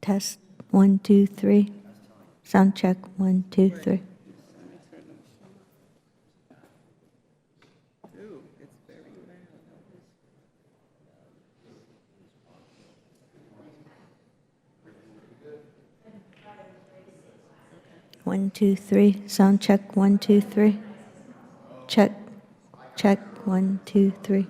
test, 1, 2, 3. Sound check, 1, 2, 3. Ooh, it's very loud. 1, 2, 3. Sound check, 1, 2, 3. Check, check, 1, 2, 3.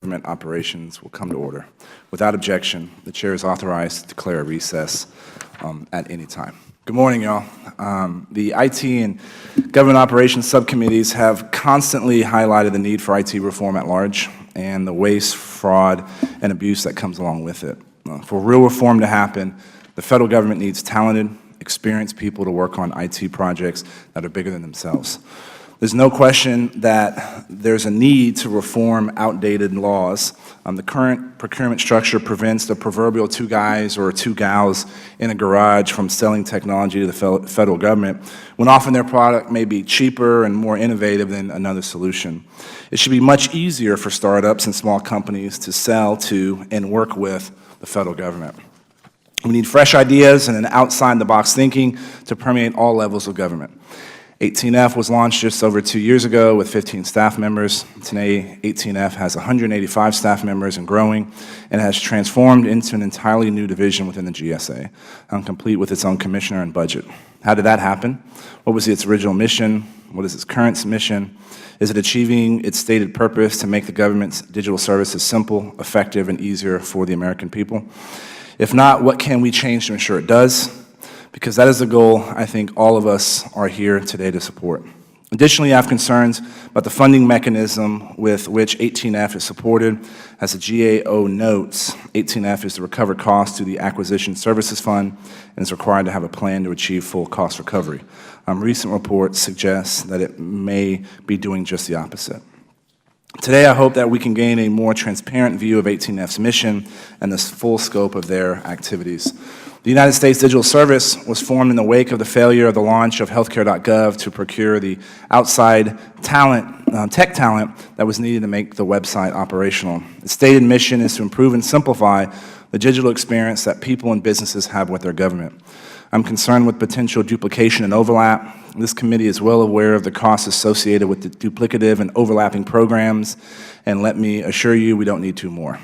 government operations will come to order. Without objection, the chair is authorized to declare a recess at any time. Good morning, y'all. The IT and government operations subcommittees have constantly highlighted the need for IT reform at large and the waste, fraud, and abuse that comes along with it. For real reform to happen, the federal government needs talented, experienced people to work on IT projects that are bigger than themselves. There's no question that there's a need to reform outdated laws. The current procurement structure prevents the proverbial two guys or two gals in a garage from selling technology to the federal government, when often their product may be cheaper and more innovative than another solution. It should be much easier for startups and small companies to sell to and work with the federal government. We need fresh ideas and an outside-the-box thinking to permeate all levels of government. 18F was launched just over 2 years ago with 15 staff members. Today, 18F has 185 staff members and growing, and has transformed into an entirely new division within the GSA, complete with its own commissioner and budget. How did that happen? What was its original mission? What is its current mission? Is it achieving its stated purpose to make the government's digital services simple, effective, and easier for the American people? If not, what can we change to ensure it does? Because that is the goal I think all of us are here today to support. Additionally, I have concerns about the funding mechanism with which 18F is supported. As the GAO notes, 18F is to recover costs through the Acquisition Services Fund and is required to have a plan to achieve full cost recovery. Recent reports suggest that it may be doing just the opposite. Today, I hope that we can gain a more transparent view of 18F's mission and the full scope of their activities. The United States Digital Service was formed in the wake of the failure of the launch of healthcare.gov to procure the outside talent, tech talent that was needed to make the website operational. Its stated mission is to improve and simplify the digital experience that people and businesses have with their government. I'm concerned with potential duplication and overlap. This committee is well aware of the costs associated with the duplicative and overlapping programs, and let me assure you, we don't need two more.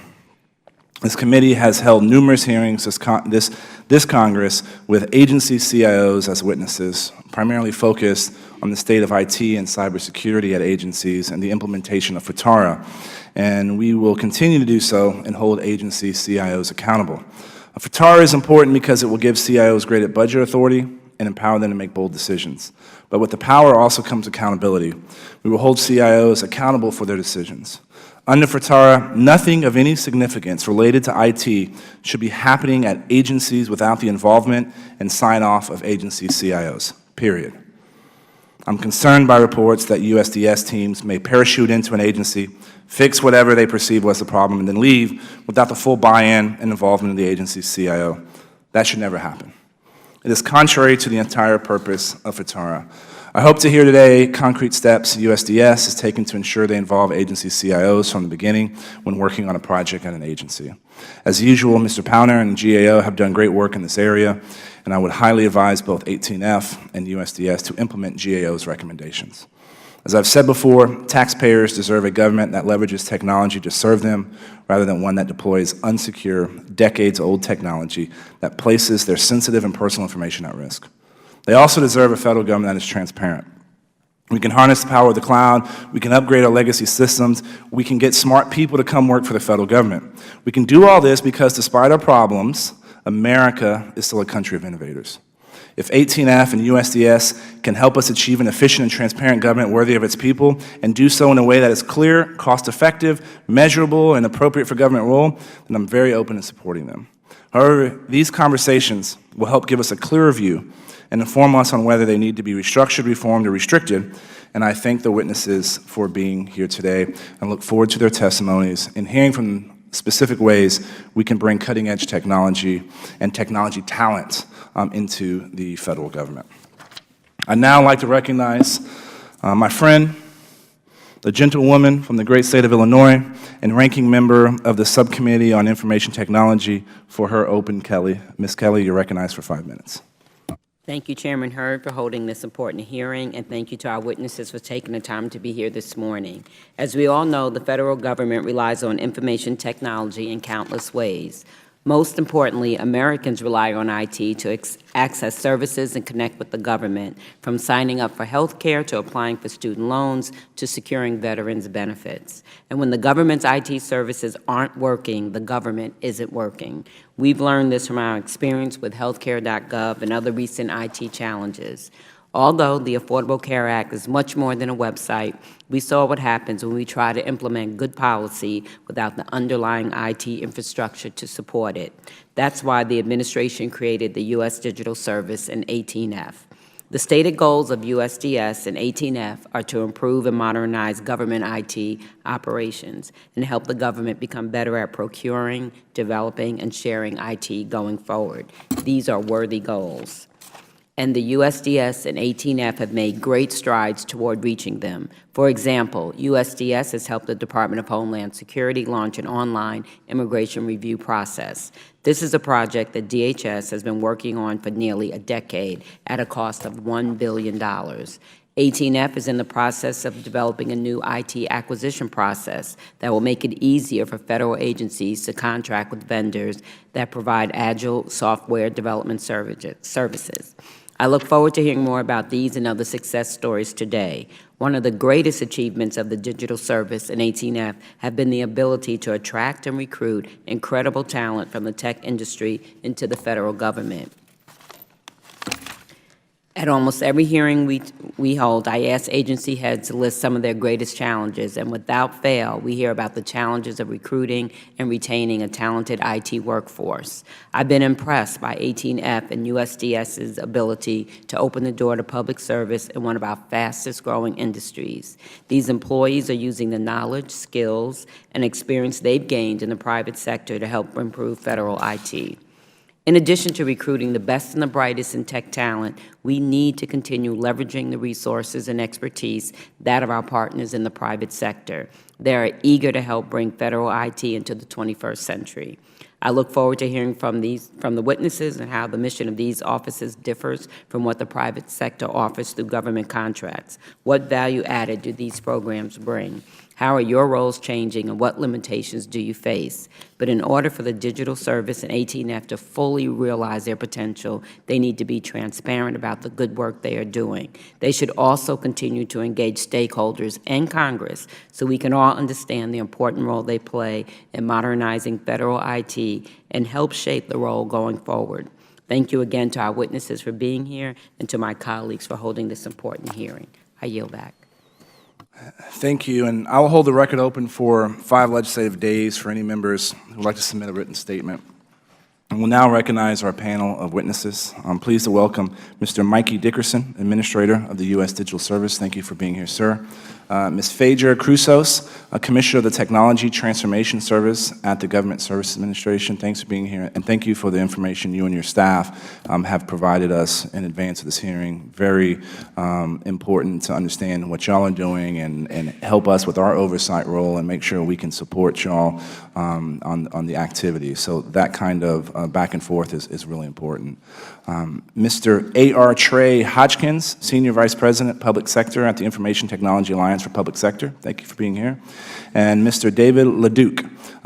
This committee has held numerous hearings this Congress with agency CIOs as witnesses, primarily focused on the state of IT and cybersecurity at agencies and the implementation of FTARA, and we will continue to do so and hold agency CIOs accountable. FTARA is important because it will give CIOs greater budget authority and empower them to make bold decisions. But with the power also comes accountability. We will hold CIOs accountable for their decisions. Under FTARA, nothing of any significance related to IT should be happening at agencies without the involvement and sign-off of agency CIOs, period. I'm concerned by reports that USDS teams may parachute into an agency, fix whatever they perceive was the problem, and then leave without the full buy-in and involvement of the agency's CIO. That should never happen. It is contrary to the entire purpose of FTARA. I hope to hear today concrete steps USDS is taking to ensure they involve agency CIOs from the beginning when working on a project at an agency. As usual, Mr. Powner and GAO have done great work in this area, and I would highly advise both 18F and USDS to implement GAO's recommendations. As I've said before, taxpayers deserve a government that leverages technology to serve them rather than one that deploys unsecure, decades-old technology that places their sensitive and personal information at risk. They also deserve a federal government that is transparent. We can harness the power of the cloud, we can upgrade our legacy systems, we can get smart people to come work for the federal government. We can do all this because despite our problems, America is still a country of innovators. If 18F and USDS can help us achieve an efficient and transparent government worthy of its people and do so in a way that is clear, cost-effective, measurable, and appropriate for government role, then I'm very open to supporting them. However, these conversations will help give us a clearer view and inform us on whether they need to be restructured, reformed, or restricted, and I thank the witnesses for being here today and look forward to their testimonies and hearing from specific ways we can bring cutting-edge technology and technology talent into the federal government. I'd now like to recognize my friend, the gentlewoman from the great state of Illinois and ranking member of the Subcommittee on Information Technology for her open, Kelly. Ms. Kelly, you're recognized for 5 minutes. Thank you, Chairman Hurd, for holding this important hearing, and thank you to our witnesses for taking the time to be here this morning. As we all know, the federal government relies on information technology in countless ways. Most importantly, Americans rely on IT to access services and connect with the government, from signing up for health care to applying for student loans to securing veterans' benefits. And when the government's IT services aren't working, the government isn't working. We've learned this from our experience with healthcare.gov and other recent IT challenges. Although the Affordable Care Act is much more than a website, we saw what happens when we try to implement good policy without the underlying IT infrastructure to support it. That's why the administration created the U.S. Digital Service and 18F. The stated goals of USDS and 18F are to improve and modernize government IT operations and help the government become better at procuring, developing, and sharing IT going forward. These are worthy goals, and the USDS and 18F have made great strides toward reaching them. For example, USDS has helped the Department of Homeland Security launch an online immigration review process. This is a project that DHS has been working on for nearly a decade at a cost of $1 billion. 18F is in the process of developing a new IT acquisition process that will make it easier for federal agencies to contract with vendors that provide agile software development services. I look forward to hearing more about these and other success stories today. One of the greatest achievements of the Digital Service and 18F have been the ability to attract and recruit incredible talent from the tech industry into the federal government. At almost every hearing we hold, I ask agency heads to list some of their greatest challenges, and without fail, we hear about the challenges of recruiting and retaining a talented IT workforce. I've been impressed by 18F and USDS's ability to open the door to public service in one of our fastest-growing industries. These employees are using the knowledge, skills, and experience they've gained in the private sector to help improve federal IT. In addition to recruiting the best and the brightest in tech talent, we need to continue leveraging the resources and expertise that of our partners in the private sector. They are eager to help bring federal IT into the 21st century. I look forward to hearing from the witnesses and how the mission of these offices differs from what the private sector offers through government contracts. What value added do these programs bring? How are your roles changing, and what limitations do you face? But in order for the Digital Service and 18F to fully realize their potential, they need to be transparent about the good work they are doing. They should also continue to engage stakeholders and Congress so we can all understand the important role they play in modernizing federal IT and help shape the role going forward. Thank you again to our witnesses for being here and to my colleagues for holding this important hearing. I yield back. Thank you, and I will hold the record open for 5 legislative days for any members who would like to submit a written statement. And we'll now recognize our panel of witnesses. I'm pleased to welcome Mr. Mikey Dickerson, Administrator of the U.S. Digital Service. Thank you for being here, sir. Ms. Phaedra Crusos, Commissioner of the Technology Transformation Service at the Government Services Administration. Thanks for being here, and thank you for the information you and your staff have provided us in advance of this hearing. Very important to understand what y'all are doing and help us with our oversight role and make sure we can support y'all on the activity. So that kind of back and forth is really important. Mr. A.R. Trey Hodgkins, Senior Vice President, Public Sector at the Information Technology Alliance for Public Sector. Thank you for being here. And Mr. David Leduc,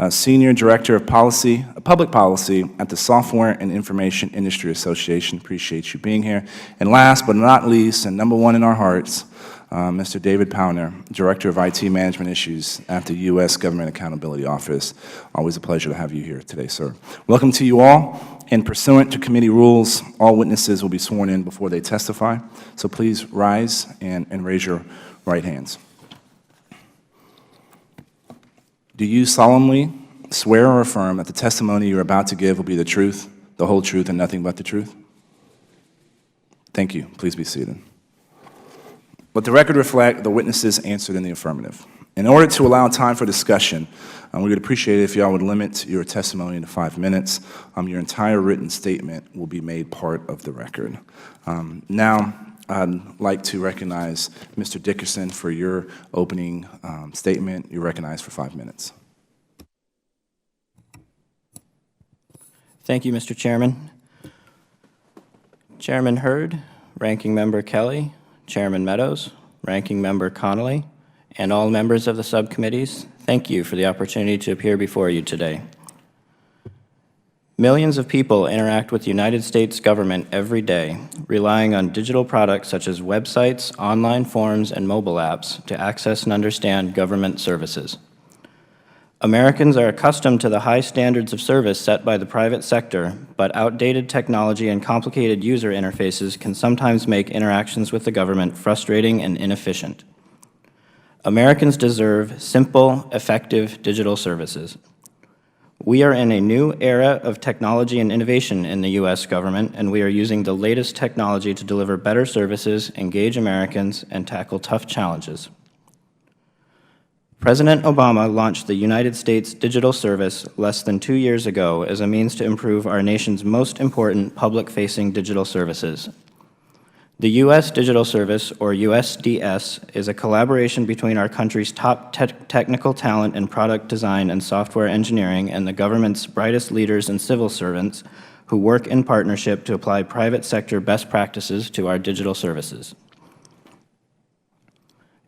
Senior Director of Public Policy at the Software and Information Industry Association. Appreciate you being here. And last but not least, and number one in our hearts, Mr. David Powner, Director of IT Management Issues at the U.S. Government Accountability Office. Always a pleasure to have you here today, sir. Welcome to you all. And pursuant to committee rules, all witnesses will be sworn in before they testify. So please rise and raise your right hands. Do you solemnly swear or affirm that the testimony you're about to give will be the truth, the whole truth, and nothing but the truth? Thank you. Please be seated. Let the record reflect the witnesses answered in the affirmative. In order to allow time for discussion, we would appreciate it if y'all would limit your testimony to 5 minutes. Your entire written statement will be made part of the record. Now, I'd like to recognize Mr. Dickerson for your opening statement. You're recognized for 5 minutes. Thank you, Mr. Chairman. Chairman Hurd, Ranking Member Kelly, Chairman Meadows, Ranking Member Connolly, and all members of the subcommittees, thank you for the opportunity to appear before you today. Millions of people interact with the United States government every day, relying on digital products such as websites, online forms, and mobile apps to access and understand government services. Americans are accustomed to the high standards of service set by the private sector, but outdated technology and complicated user interfaces can sometimes make interactions with the government frustrating and inefficient. Americans deserve simple, effective digital services. We are in a new era of technology and innovation in the U.S. government, and we are using the latest technology to deliver better services, engage Americans, and tackle tough challenges. President Obama launched the United States Digital Service less than 2 years ago as a means to improve our nation's most important public-facing digital services. The U.S. Digital Service, or USDS, is a collaboration between our country's top technical talent in product design and software engineering and the government's brightest leaders and civil servants who work in partnership to apply private sector best practices to our digital services.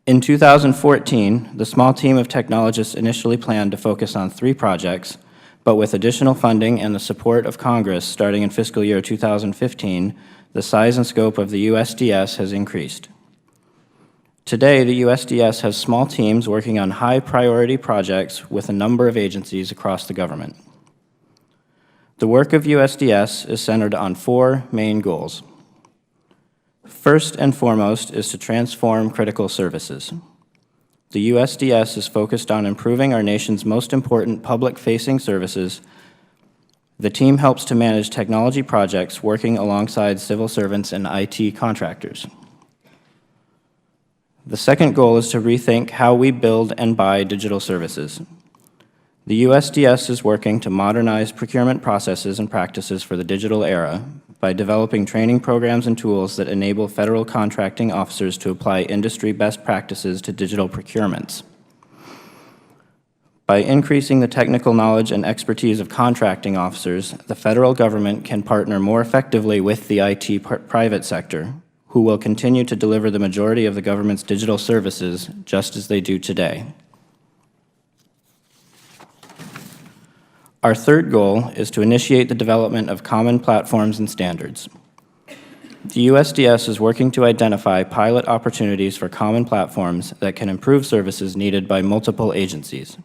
In 2014, the small team of technologists initially planned to focus on 3 projects, but with additional funding and the support of Congress starting in fiscal year 2015, the size and scope of the USDS has increased. Today, the USDS has small teams working on high-priority projects with a number of agencies across the government. The work of USDS is centered on 4 main goals. First and foremost is to transform critical services. The USDS is focused on improving our nation's most important public-facing services. The team helps to manage technology projects working alongside civil servants and IT contractors. The second goal is to rethink how we build and buy digital services. The USDS is working to modernize procurement processes and practices for the digital era by developing training programs and tools that enable federal contracting officers to apply industry best practices to digital procurements. By increasing the technical knowledge and expertise of contracting officers, the federal government can partner more effectively with the IT private sector, who will continue to deliver the majority of the government's digital services just as they do today. Our third goal is to initiate the development of common platforms and standards. The USDS is working to identify pilot opportunities for common platforms that can improve services needed by multiple agencies.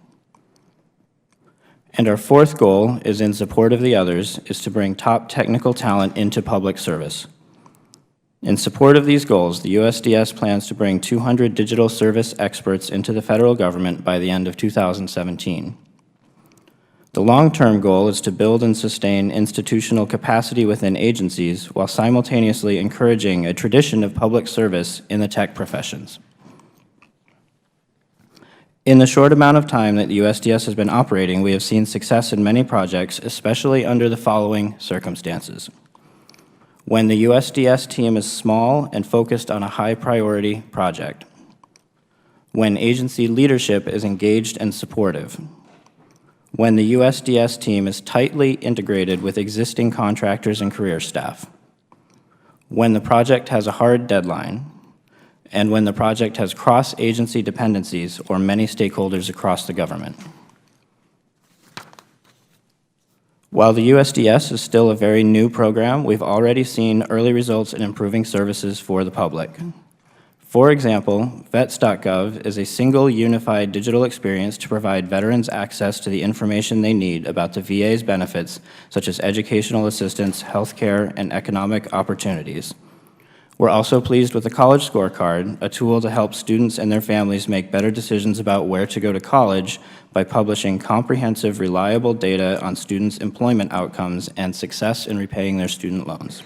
And our fourth goal is in support of the others, is to bring top technical talent into public service. In support of these goals, the USDS plans to bring 200 digital service experts into the federal government by the end of 2017. The long-term goal is to build and sustain institutional capacity within agencies while simultaneously encouraging a tradition of public service in the tech professions. In the short amount of time that the USDS has been operating, we have seen success in many projects, especially under the following circumstances. When the USDS team is small and focused on a high-priority project. When agency leadership is engaged and supportive. When the USDS team is tightly integrated with existing contractors and career staff. When the project has a hard deadline. And when the project has cross-agency dependencies or many stakeholders across the government. While the USDS is still a very new program, we've already seen early results in improving services for the public. For example, vets.gov is a single unified digital experience to provide veterans access to the information they need about the VA's benefits, such as educational assistance, health care, and economic opportunities. We're also pleased with the College Scorecard, a tool to help students and their families make better decisions about where to go to college by publishing comprehensive, reliable data on students' employment outcomes and success in repaying their student loans.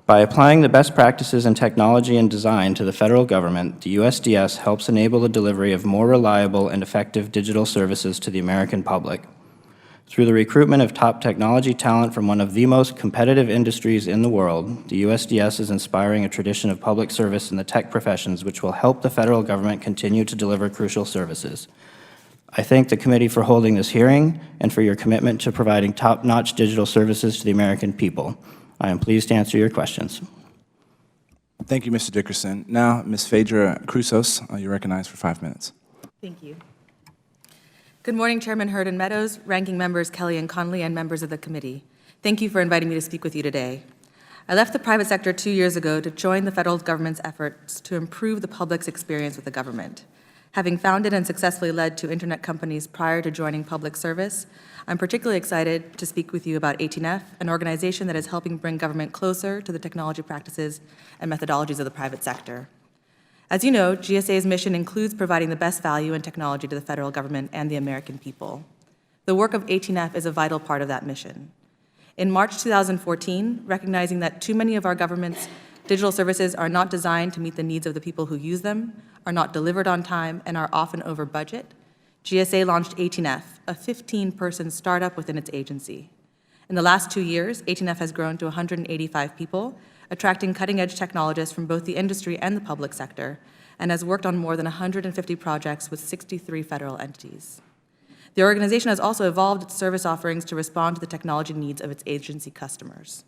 By applying the best practices in technology and design to the federal government, the USDS helps enable the delivery of more reliable and effective digital services to the American public. Through the recruitment of top technology talent from one of the most competitive industries in the world, the USDS is inspiring a tradition of public service in the tech professions which will help the federal government continue to deliver crucial services. I thank the committee for holding this hearing and for your commitment to providing top-notch digital services to the American people. I am pleased to answer your questions. Thank you, Mr. Dickerson. Now, Ms. Phaedra Crusos, you're recognized for 5 minutes. Thank you. Good morning, Chairman Hurd and Meadows, Ranking Members Kelly and Conley, and members of the committee. Thank you for inviting me to speak with you today. I left the private sector 2 years ago to join the federal government's efforts to improve the public's experience with the government. Having founded and successfully led 2 internet companies prior to joining public service, I'm particularly excited to speak with you about 18F, an organization that is helping bring government closer to the technology practices and methodologies of the private sector. As you know, GSA's mission includes providing the best value and technology to the federal government and the American people. The work of 18F is a vital part of that mission. In March 2014, recognizing that too many of our government's digital services are not designed to meet the needs of the people who use them, are not delivered on time, and are often over budget, GSA launched 18F, a 15-person startup within its agency. In the last 2 years, 18F has grown to 185 people, attracting cutting-edge technologists from both the industry and the public sector, and has worked on more than 150 projects with 63 federal entities. The organization has also evolved its service offerings to respond to the technology needs of its agency customers.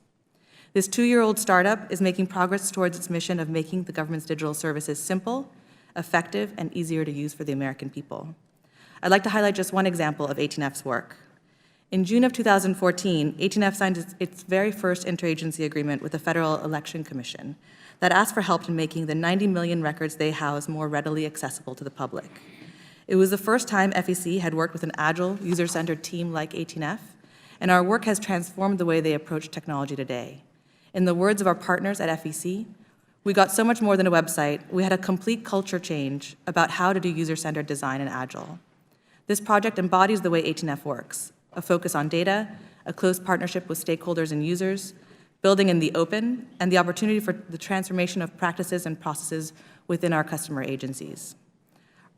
This 2-year-old startup is making progress towards its mission of making the government's digital services simple, effective, and easier to use for the American people. I'd like to highlight just one example of 18F's work. In June of 2014, 18F signed its very first interagency agreement with the Federal Election Commission that asked for help in making the 90 million records they house more readily accessible to the public. It was the first time FEC had worked with an agile, user-centered team like 18F, and our work has transformed the way they approach technology today. In the words of our partners at FEC, we got so much more than a website, we had a complete culture change about how to do user-centered design and agile. This project embodies the way 18F works, a focus on data, a close partnership with stakeholders and users, building in the open, and the opportunity for the transformation of practices and processes within our customer agencies.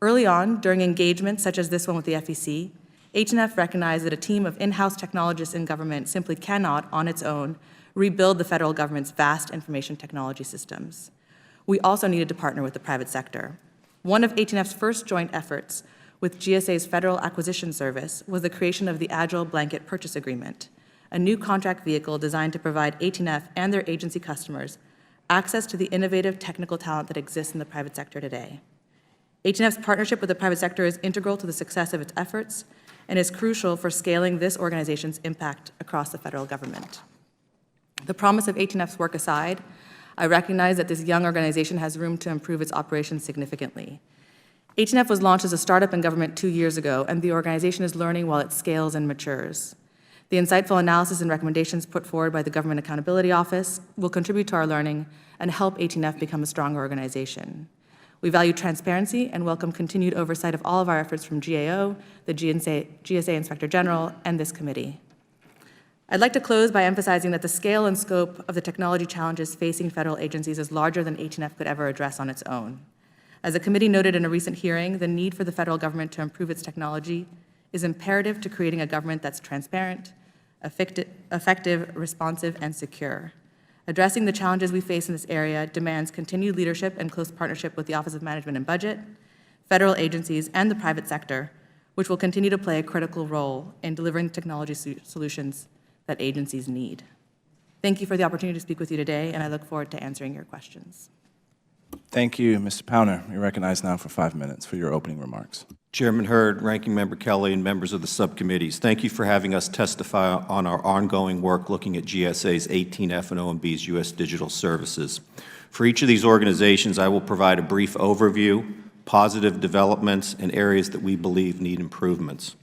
Early on, during engagements such as this one with the FEC, 18F recognized that a team of in-house technologists in government simply cannot, on its own, rebuild the federal government's vast information technology systems. We also needed to partner with the private sector. One of 18F's first joint efforts with GSA's Federal Acquisition Service was the creation of the Agile Blanket Purchase Agreement, a new contract vehicle designed to provide 18F and their agency customers access to the innovative technical talent that exists in the private sector today. 18F's partnership with the private sector is integral to the success of its efforts and is crucial for scaling this organization's impact across the federal government. The promise of 18F's work aside, I recognize that this young organization has room to improve its operations significantly. 18F was launched as a startup in government 2 years ago, and the organization is learning while it scales and matures. The insightful analysis and recommendations put forward by the Government Accountability Office will contribute to our learning and help 18F become a stronger organization. We value transparency and welcome continued oversight of all of our efforts from GAO, the GSA Inspector General, and this committee. I'd like to close by emphasizing that the scale and scope of the technology challenges facing federal agencies is larger than 18F could ever address on its own. As the committee noted in a recent hearing, the need for the federal government to improve its technology is imperative to creating a government that's transparent, effective, responsive, and secure. Addressing the challenges we face in this area demands continued leadership and close partnership with the Office of Management and Budget, federal agencies, and the private sector, which will continue to play a critical role in delivering technology solutions that agencies need. Thank you for the opportunity to speak with you today, and I look forward to answering your questions. Thank you, Mr. Powner. You're recognized now for 5 minutes for your opening remarks. Chairman Hurd, Ranking Member Kelly, and members of the subcommittees, thank you for having us testify on our ongoing work looking at GSA's 18F and OMB's U.S. digital services. For each of these organizations, I will provide a brief overview, positive developments, and areas that we believe need improvements.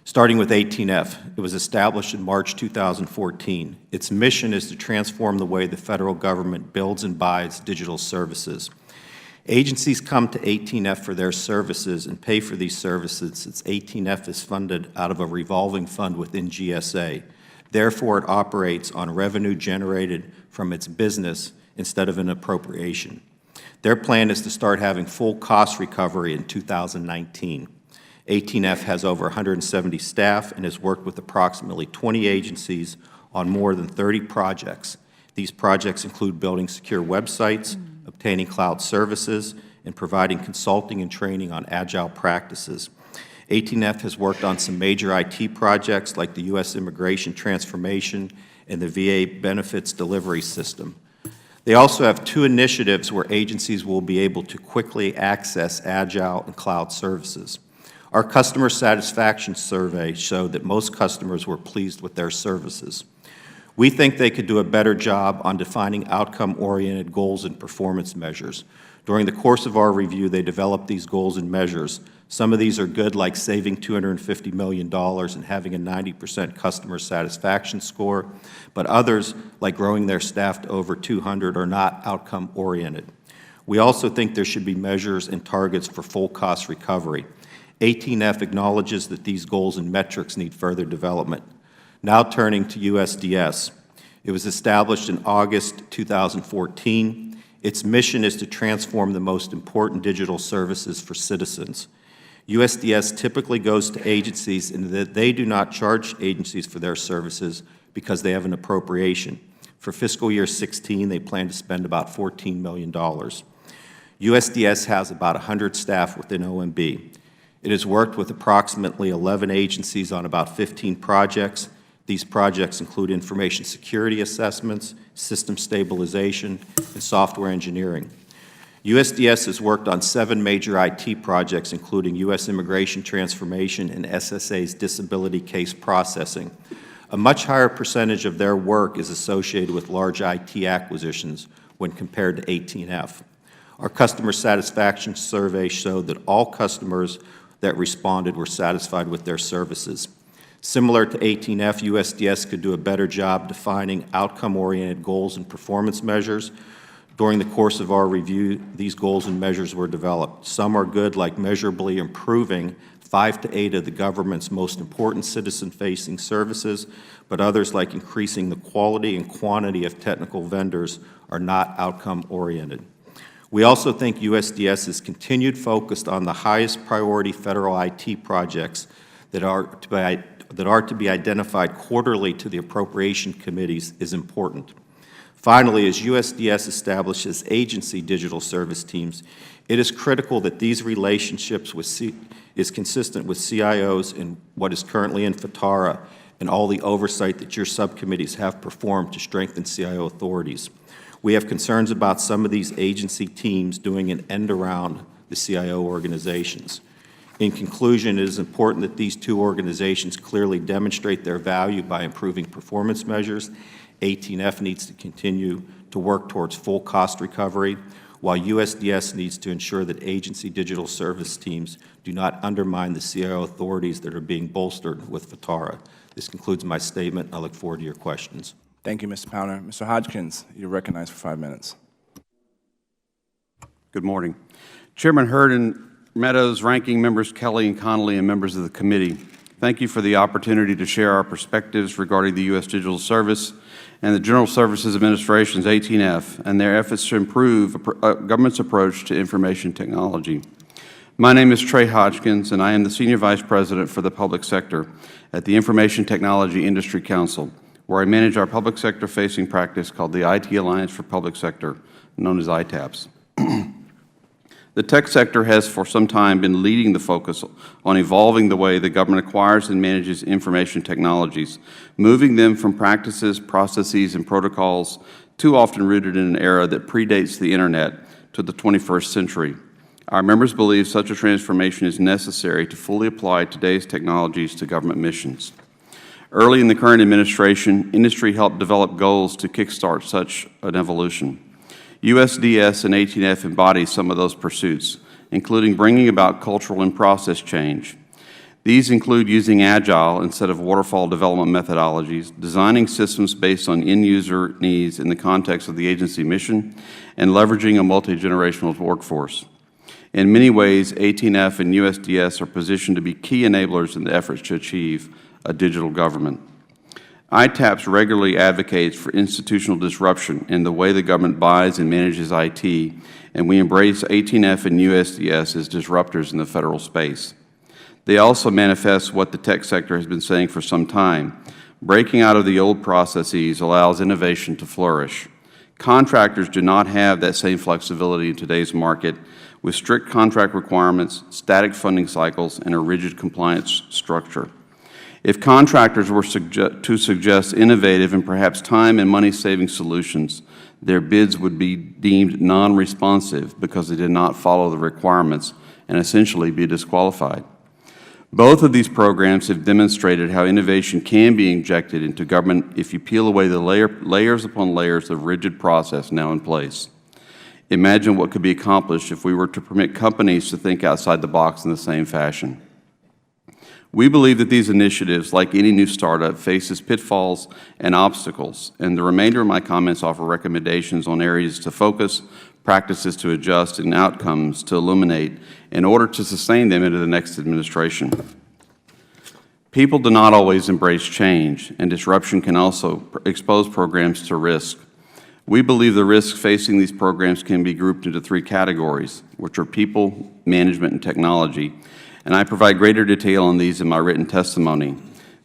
Starting with 18F, it was established in March 2014. Its mission is to transform the way the federal government builds and buys digital services. Agencies come to 18F for their services and pay for these services since 18F is funded out of a revolving fund within GSA. Therefore, it operates on revenue generated from its business instead of an appropriation. Their plan is to start having full cost recovery in 2019. 18F has over 170 staff and has worked with approximately 20 agencies on more than 30 projects. These projects include building secure websites, obtaining cloud services, and providing consulting and training on agile practices. 18F has worked on some major IT projects like the U.S. immigration transformation and the VA benefits delivery system. They also have 2 initiatives where agencies will be able to quickly access agile and cloud services. Our customer satisfaction survey showed that most customers were pleased with their services. We think they could do a better job on defining outcome-oriented goals and performance measures. During the course of our review, they developed these goals and measures. Some of these are good, like saving $250 million and having a 90% customer satisfaction score, but others, like growing their staff to over 200, are not outcome-oriented. We also think there should be measures and targets for full cost recovery. 18F acknowledges that these goals and metrics need further development. Now turning to USDS. It was established in August 2014. Its mission is to transform the most important digital services for citizens. USDS typically goes to agencies in that they do not charge agencies for their services because they have an appropriation. For fiscal year 16, they plan to spend about $14 million. USDS has about 100 staff within OMB. It has worked with approximately 11 agencies on about 15 projects. These projects include information security assessments, system stabilization, and software engineering. USDS has worked on 7 major IT projects, including U.S. immigration transformation and SSA's disability case processing. A much higher percentage of their work is associated with large IT acquisitions when compared to 18F. Our customer satisfaction survey showed that all customers that responded were satisfied with their services. Similar to 18F, USDS could do a better job defining outcome-oriented goals and performance measures. During the course of our review, these goals and measures were developed. Some are good, like measurably improving 5 to 8 of the government's most important citizen-facing services, but others, like increasing the quality and quantity of technical vendors, are not outcome-oriented. We also think USDS is continued focused on the highest priority federal IT projects that are to be identified quarterly to the appropriation committees is important. Finally, as USDS establishes agency digital service teams, it is critical that these relationships is consistent with CIOs in what is currently in FTARA and all the oversight that your subcommittees have performed to strengthen CIO authorities. We have concerns about some of these agency teams doing an end around the CIO organizations. In conclusion, it is important that these two organizations clearly demonstrate their value by improving performance measures. 18F needs to continue to work towards full cost recovery, while USDS needs to ensure that agency digital service teams do not undermine the CIO authorities that are being bolstered with FTARA. This concludes my statement. I look forward to your questions. Thank you, Mr. Powner. Mr. Hodgkins, you're recognized for 5 minutes. Good morning. Chairman Hurd and Meadows, Ranking Members Kelly and Connolly, and members of the committee, thank you for the opportunity to share our perspectives regarding the U.S. Digital Service and the General Services Administration's 18F and their efforts to improve government's approach to information technology. My name is Trey Hodgkins, and I am the Senior Vice President for the Public Sector at the Information Technology Industry Council, where I manage our public sector-facing practice called the IT Alliance for Public Sector, known as ITAPS. The tech sector has for some time been leading the focus on evolving the way the government acquires and manages information technologies, moving them from practices, processes, and protocols too often rooted in an era that predates the Internet to the 21st century. Our members believe such a transformation is necessary to fully apply today's technologies to government missions. Early in the current administration, industry helped develop goals to kickstart such an evolution. USDS and 18F embody some of those pursuits, including bringing about cultural and process change. These include using Agile instead of waterfall development methodologies, designing systems based on end-user needs in the context of the agency mission, and leveraging a multi-generational workforce. In many ways, 18F and USDS are positioned to be key enablers in the efforts to achieve a digital government. ITAPS regularly advocates for institutional disruption in the way the government buys and manages IT, and we embrace 18F and USDS as disruptors in the federal space. They also manifest what the tech sector has been saying for some time. Breaking out of the old processes allows innovation to flourish. Contractors do not have that same flexibility in today's market, with strict contract requirements, static funding cycles, and a rigid compliance structure. If contractors were to suggest innovative and perhaps time and money-saving solutions, their bids would be deemed non-responsive because they did not follow the requirements and essentially be disqualified. Both of these programs have demonstrated how innovation can be injected into government if you peel away the layers upon layers of rigid process now in place. Imagine what could be accomplished if we were to permit companies to think outside the box in the same fashion. We believe that these initiatives, like any new startup, faces pitfalls and obstacles, and the remainder of my comments offer recommendations on areas to focus, practices to adjust, and outcomes to illuminate in order to sustain them into the next administration. People do not always embrace change, and disruption can also expose programs to risk. We believe the risks facing these programs can be grouped into three categories, which are people, management, and technology, and I provide greater detail on these in my written testimony.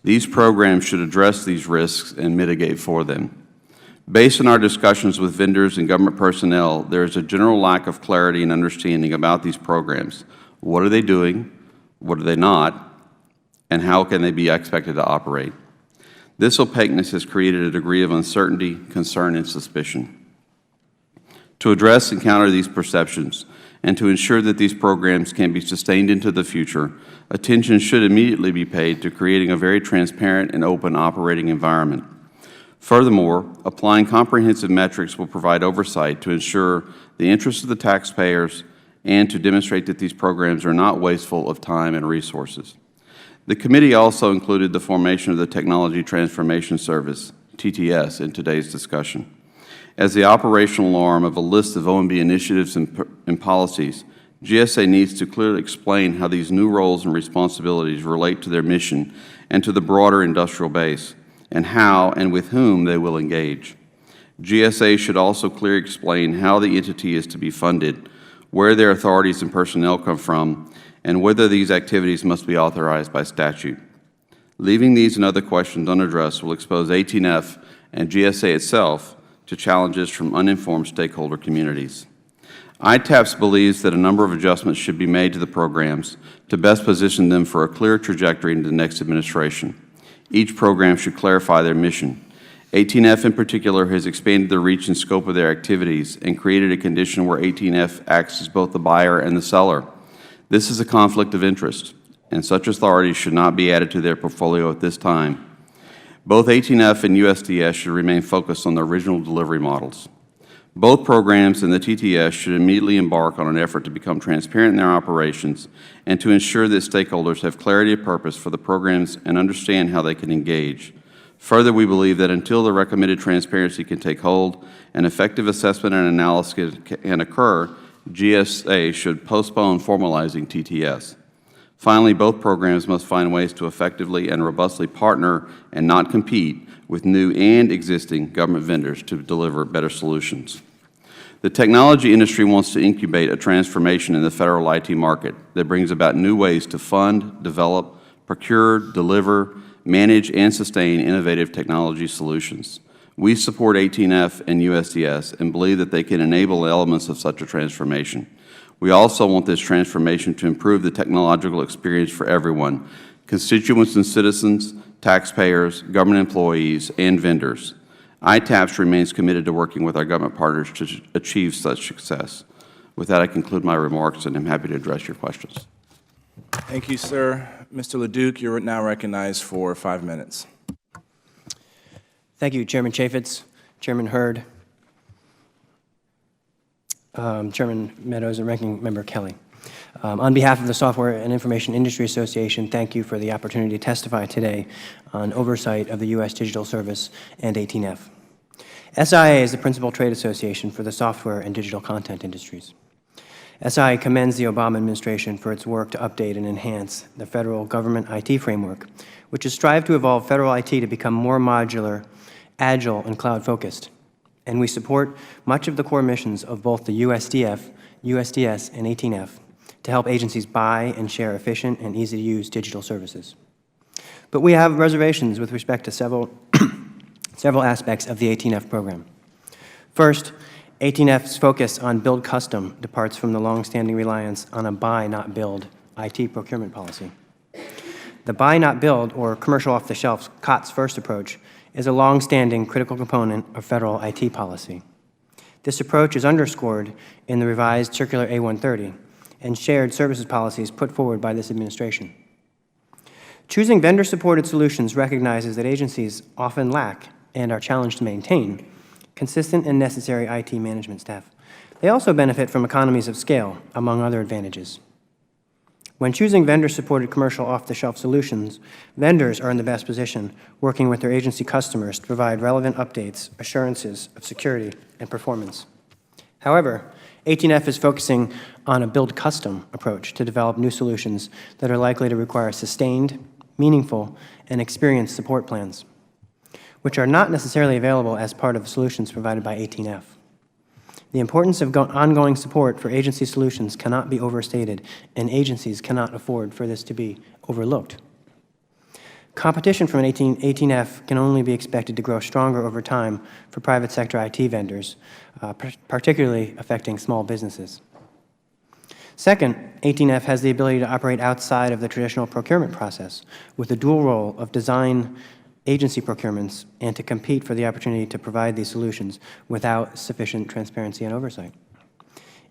These programs should address these risks and mitigate for them. Based on our discussions with vendors and government personnel, there is a general lack of clarity and understanding about these programs. What are they doing? What are they not? And how can they be expected to operate? This opaqueness has created a degree of uncertainty, concern, and suspicion. To address and counter these perceptions, and to ensure that these programs can be sustained into the future, attention should immediately be paid to creating a very transparent and open operating environment. Furthermore, applying comprehensive metrics will provide oversight to ensure the interests of the taxpayers and to demonstrate that these programs are not wasteful of time and resources. The committee also included the formation of the Technology Transformation Service, TTS, in today's discussion. As the operational arm of a list of OMB initiatives and policies, GSA needs to clearly explain how these new roles and responsibilities relate to their mission and to the broader industrial base, and how and with whom they will engage. GSA should also clearly explain how the entity is to be funded, where their authorities and personnel come from, and whether these activities must be authorized by statute. Leaving these and other questions unaddressed will expose 18F and GSA itself to challenges from uninformed stakeholder communities. ITAPS believes that a number of adjustments should be made to the programs to best position them for a clear trajectory into the next administration. Each program should clarify their mission. 18F in particular has expanded the reach and scope of their activities and created a condition where 18F acts as both the buyer and the seller. This is a conflict of interest, and such authorities should not be added to their portfolio at this time. Both 18F and USDS should remain focused on the original delivery models. Both programs and the TTS should immediately embark on an effort to become transparent in their operations and to ensure that stakeholders have clarity of purpose for the programs and understand how they can engage. Further, we believe that until the recommended transparency can take hold and effective assessment and analysis can occur, GSA should postpone formalizing TTS. Finally, both programs must find ways to effectively and robustly partner and not compete with new and existing government vendors to deliver better solutions. The technology industry wants to incubate a transformation in the federal IT market that brings about new ways to fund, develop, procure, deliver, manage, and sustain innovative technology solutions. We support 18F and USDS and believe that they can enable elements of such a transformation. We also want this transformation to improve the technological experience for everyone, constituents and citizens, taxpayers, government employees, and vendors. ITAPS remains committed to working with our government partners to achieve such success. With that, I conclude my remarks, and I'm happy to address your questions. Thank you, sir. Mr. Leduc, you're now recognized for 5 minutes. Thank you, Chairman Chaffetz, Chairman Hurd, Chairman Meadows, and Ranking Member Kelly. On behalf of the Software and Information Industry Association, thank you for the opportunity to testify today on oversight of the U.S. Digital Service and 18F. SIA is the principal trade association for the software and digital content industries. SIA commends the Obama administration for its work to update and enhance the federal government IT framework, which has strived to evolve federal IT to become more modular, agile, and cloud-focused. And we support much of the core missions of both the USDF, USDS, and 18F to help agencies buy and share efficient and easy-to-use digital services. But we have reservations with respect to several aspects of the 18F program. First, 18F's focus on build custom departs from the long-standing reliance on a buy, not build IT procurement policy. The buy, not build, or commercial off-the-shelf COTS first approach is a long-standing critical component of federal IT policy. This approach is underscored in the revised Circular A-130 and shared services policies put forward by this administration. Choosing vendor-supported solutions recognizes that agencies often lack and are challenged to maintain consistent and necessary IT management staff. They also benefit from economies of scale, among other advantages. When choosing vendor-supported commercial off-the-shelf solutions, vendors are in the best position, working with their agency customers to provide relevant updates, assurances of security, and performance. However, 18F is focusing on a build-custom approach to develop new solutions that are likely to require sustained, meaningful, and experienced support plans, which are not necessarily available as part of solutions provided by 18F. The importance of ongoing support for agency solutions cannot be overstated, and agencies cannot afford for this to be overlooked. Competition from 18F can only be expected to grow stronger over time for private sector IT vendors, particularly affecting small businesses. Second, 18F has the ability to operate outside of the traditional procurement process with the dual role of design agency procurements and to compete for the opportunity to provide these solutions without sufficient transparency and oversight.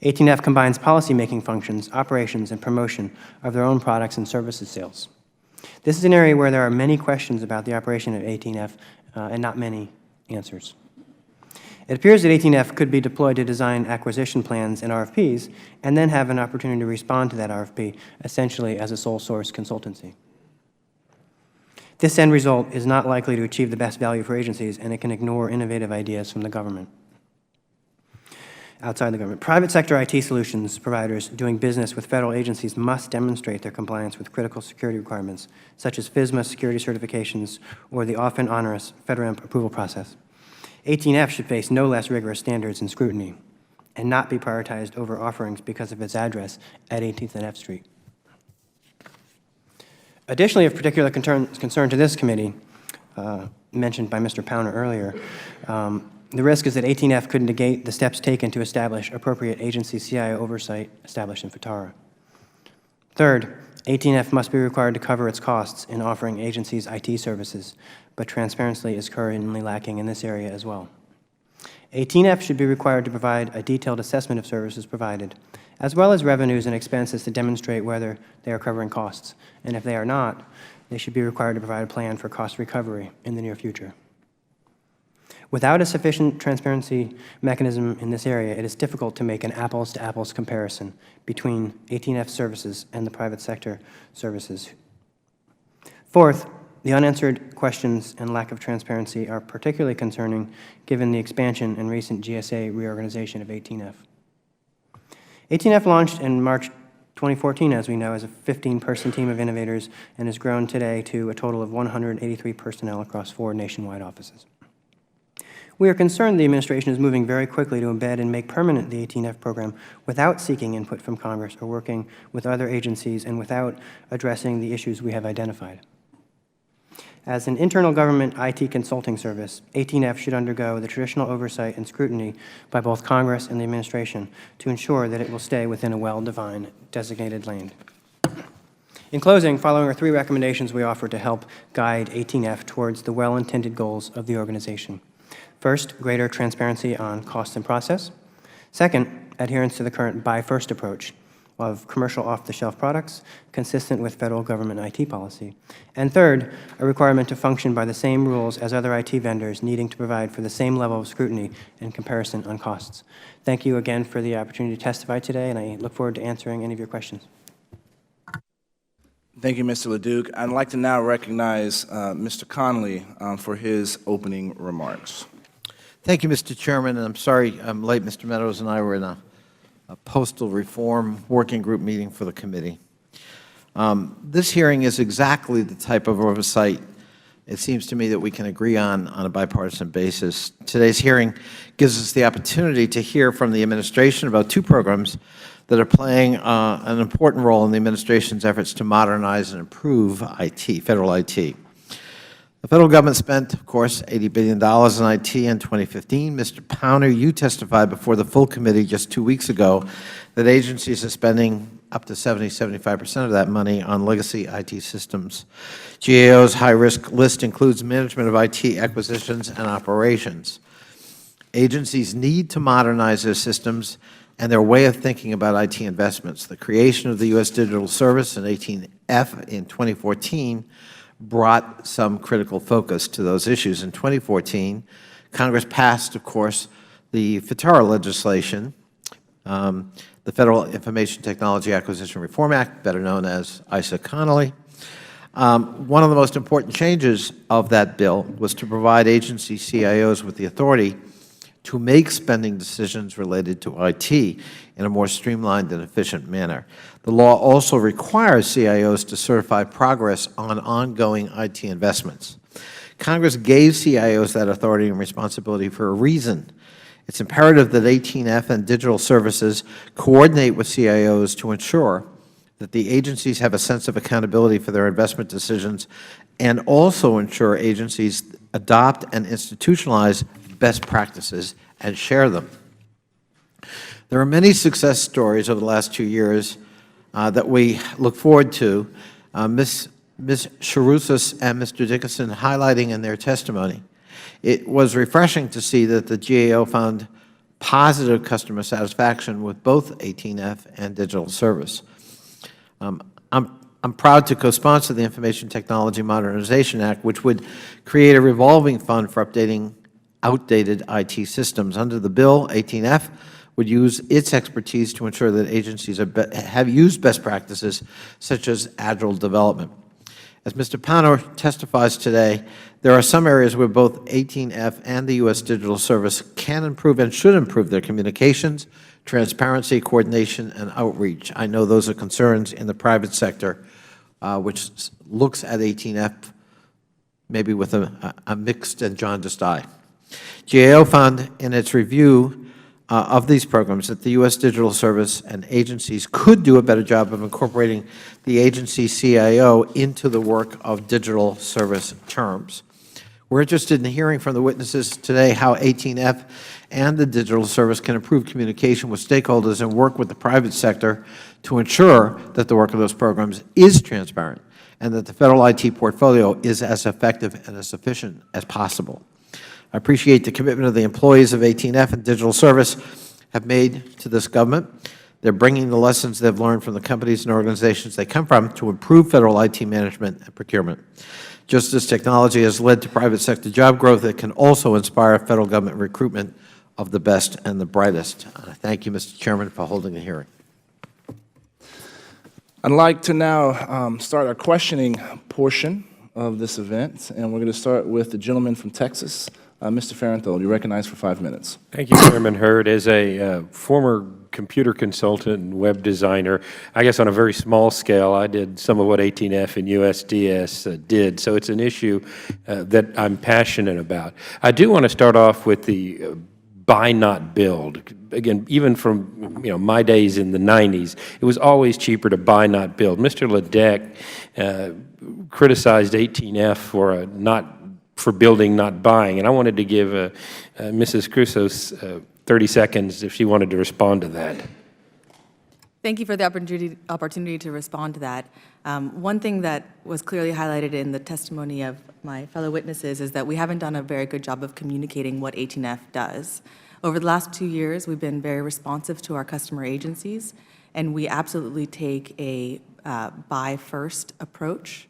18F combines policymaking functions, operations, and promotion of their own products and services sales. This is an area where there are many questions about the operation of 18F and not many answers. It appears that 18F could be deployed to design acquisition plans and RFPs and then have an opportunity to respond to that RFP, essentially as a sole source consultancy. This end result is not likely to achieve the best value for agencies, and it can ignore innovative ideas from the government. Outside the government, private sector IT solutions providers doing business with federal agencies must demonstrate their compliance with critical security requirements, such as FISMA security certifications or the often onerous FedRAMP approval process. 18F should face no less rigorous standards and scrutiny and not be prioritized over offerings because of its address at 18th and F Street. Additionally, of particular concern to this committee, mentioned by Mr. Powner earlier, the risk is that 18F could negate the steps taken to establish appropriate agency CIO oversight established in FTARA. Third, 18F must be required to cover its costs in offering agencies IT services, but transparency is currently lacking in this area as well. 18F should be required to provide a detailed assessment of services provided, as well as revenues and expenses to demonstrate whether they are covering costs. And if they are not, they should be required to provide a plan for cost recovery in the near future. Without a sufficient transparency mechanism in this area, it is difficult to make an apples-to-apples comparison between 18F services and the private sector services. Fourth, the unanswered questions and lack of transparency are particularly concerning given the expansion and recent GSA reorganization of 18F. 18F launched in March 2014, as we know, as a 15-person team of innovators and has grown today to a total of 183 personnel across 4 nationwide offices. We are concerned the administration is moving very quickly to embed and make permanent the 18F program without seeking input from Congress or working with other agencies and without addressing the issues we have identified. As an internal government IT consulting service, 18F should undergo the traditional oversight and scrutiny by both Congress and the administration to ensure that it will stay within a well-defined designated lane. In closing, following are 3 recommendations we offer to help guide 18F towards the well-intended goals of the organization. First, greater transparency on cost and process. Second, adherence to the current buy-first approach of commercial off-the-shelf products consistent with federal government IT policy. And third, a requirement to function by the same rules as other IT vendors needing to provide for the same level of scrutiny and comparison on costs. Thank you again for the opportunity to testify today, and I look forward to answering any of your questions. Thank you, Mr. Leduc. I'd like to now recognize Mr. Connolly for his opening remarks. Thank you, Mr. Chairman, and I'm sorry I'm late. Mr. Meadows and I were in a postal reform working group meeting for the committee. This hearing is exactly the type of oversight it seems to me that we can agree on a bipartisan basis. Today's hearing gives us the opportunity to hear from the administration about 2 programs that are playing an important role in the administration's efforts to modernize and improve IT, federal IT. The federal government spent, of course, $80 billion in IT in 2015. Mr. Powner, you testified before the full committee just 2 weeks ago that agencies are spending up to 70–75% of that money on legacy IT systems. GAO's high-risk list includes management of IT acquisitions and operations. Agencies need to modernize their systems and their way of thinking about IT investments. The creation of the U.S. Digital Service and 18F in 2014 brought some critical focus to those issues. In 2014, Congress passed, of course, the FITARA legislation, the Federal Information Technology Acquisition Reform Act, better known as ISA-Connolly. One of the most important changes of that bill was to provide agency CIOs with the authority to make spending decisions related to IT in a more streamlined and efficient manner. The law also requires CIOs to certify progress on ongoing IT investments. Congress gave CIOs that authority and responsibility for a reason. It's imperative that 18F and digital services coordinate with CIOs to ensure that the agencies have a sense of accountability for their investment decisions, and also ensure agencies adopt and institutionalize best practices and share them. There are many success stories over the last 2 years that we look forward to. Ms. Charousas and Mr. Dickinson highlighting in their testimony. It was refreshing to see that the GAO found positive customer satisfaction with both 18F and digital service. I'm proud to co-sponsor the Information Technology Modernization Act, which would create a revolving fund for updating outdated IT systems. Under the bill, 18F would use its expertise to ensure that agencies have used best practices such as agile development. As Mr. Pano testifies today, there are some areas where both 18F and the U.S. Digital Service can improve and should improve their communications, transparency, coordination, and outreach. I know those are concerns in the private sector, which looks at 18F maybe with a mixed and jaundiced eye. GAO found in its review of these programs that the U.S. Digital Service and agencies could do a better job of incorporating the agency CIO into the work of digital service terms. We're interested in hearing from the witnesses today how 18F and the digital service can improve communication with stakeholders and work with the private sector to ensure that the work of those programs is transparent and that the Federal IT portfolio is as effective and as efficient as possible. I appreciate the commitment of the employees of 18F and digital service have made to this government. They're bringing the lessons they've learned from the companies and organizations they come from to improve Federal IT management and procurement. Just as technology has led to private sector job growth, it can also inspire Federal government recruitment of the best and the brightest. Thank you, Mr. Chairman, for holding the hearing. I'd like to now start our questioning portion of this event, and we're going to start with the gentleman from Texas, Mr. Farenthold. You're recognized for 5 minutes. Thank you, Chairman Hurd. As a former computer consultant and web designer, I guess on a very small scale, I did some of what 18F and USDS did, so it's an issue that I'm passionate about. I do want to start off with the buy not build. Again, even from my days in the 90s, it was always cheaper to buy not build. Mr. Ledeck criticized 18F for building, not buying, and I wanted to give Mrs. Crusos 30 seconds if she wanted to respond to that. Thank you for the opportunity to respond to that. One thing that was clearly highlighted in the testimony of my fellow witnesses is that we haven't done a very good job of communicating what 18F does. Over the last 2 years, we've been very responsive to our customer agencies, and we absolutely take a buy-first approach.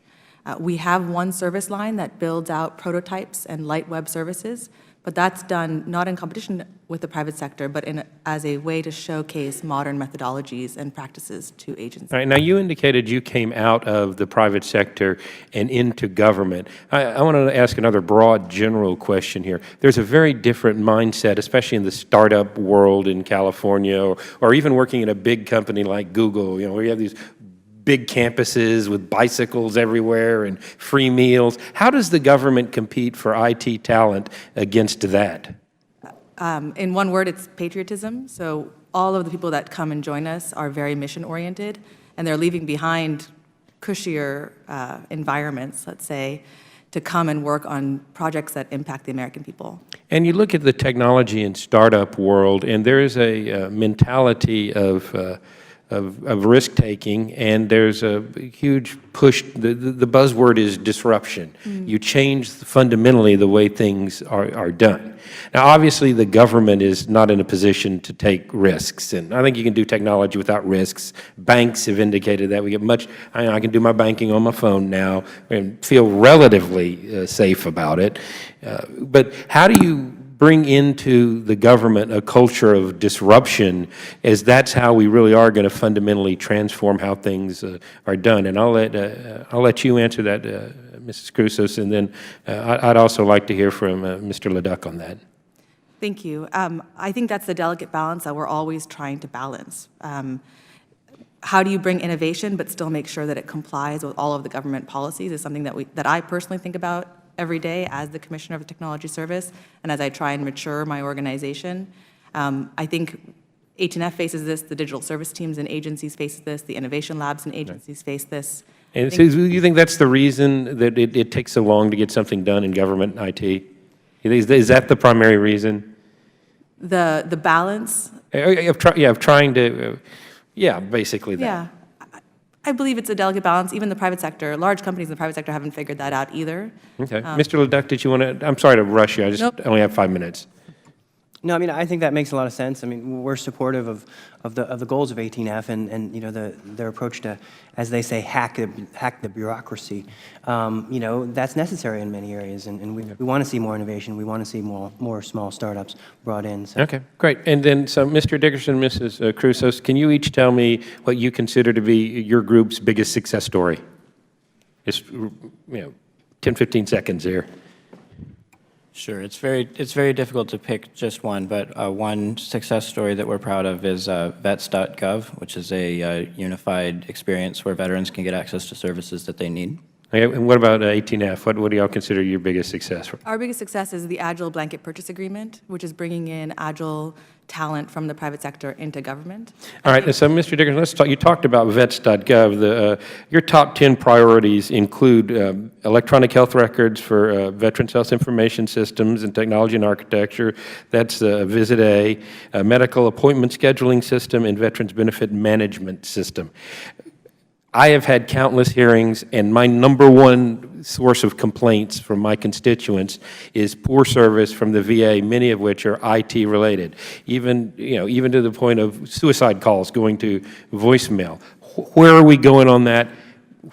We have one service line that builds out prototypes and light web services, but that's done not in competition with the private sector, but as a way to showcase modern methodologies and practices to agencies. All right, now you indicated you came out of the private sector and into government. I want to ask another broad general question here. There's a very different mindset, especially in the startup world in California, or even working in a big company like Google, where you have these big campuses with bicycles everywhere and free meals. How does the government compete for IT talent against that? In one word, it's patriotism. So all of the people that come and join us are very mission-oriented, and they're leaving behind cushier environments, let's say, to come and work on projects that impact the American people. And you look at the technology and startup world, and there is a mentality of of risk-taking, and there's a huge push. The buzzword is disruption. You change fundamentally the way things are done. Now, obviously, the government is not in a position to take risks, and I think you can do technology without risks. Banks have indicated that. We get much. I can do my banking on my phone now and feel relatively safe about it. But how do you bring into the government a culture of disruption, as that's how we really are going to fundamentally transform how things are done? And I'll let you answer that, Mrs. Crusos, and then I'd also like to hear from Mr. Leduc on that. Thank you. I think that's the delicate balance that we're always trying to balance. How do you bring innovation but still make sure that it complies with all of the government policies is something that I personally think about every day as the Commissioner of the Technology Service and as I try and mature my organization. I think H&F faces this, the digital service teams and agencies face this, the innovation labs and agencies face this. And so you think that's the reason that it takes so long to get something done in government IT? Is that the primary reason? The balance? Of trying to, basically that. Yeah. I believe it's a delicate balance. Even the private sector, large companies in the private sector haven't figured that out either. Okay. Mr. Leduc, did you want to, I'm sorry to rush you, I just only have 5 minutes. No, I mean, I think that makes a lot of sense. I mean, we're supportive of the goals of 18F and you know, their approach to, as they say, hack the bureaucracy. You know, that's necessary in many areas, and we want to see more innovation. We want to see more small startups brought in. So. Okay, great. And then, so Mr. Dickerson, Mrs. Crusos, can you each tell me what you consider to be your group's biggest success story? Just, 10, 15 seconds here. Sure. It's very difficult to pick just one, but one success story that we're proud of is vets.gov, which is a unified experience where veterans can get access to services that they need. Okay, and what about 18F? What do y'all consider your biggest success? Our biggest success is the Agile Blanket Purchase Agreement, which is bringing in Agile talent from the private sector into government. All right, so Mr. Dickerson, let's talk. You talked about vets.gov. Your top 10 priorities include electronic health records for Veterans Health Information Systems and Technology and Architecture. That's Visit A medical appointment scheduling system, and Veterans Benefit Management System. I have had countless hearings, and my number one source of complaints from my constituents is poor service from the VA, many of which are IT related, even to the point of suicide calls going to voicemail. Where are we going on that?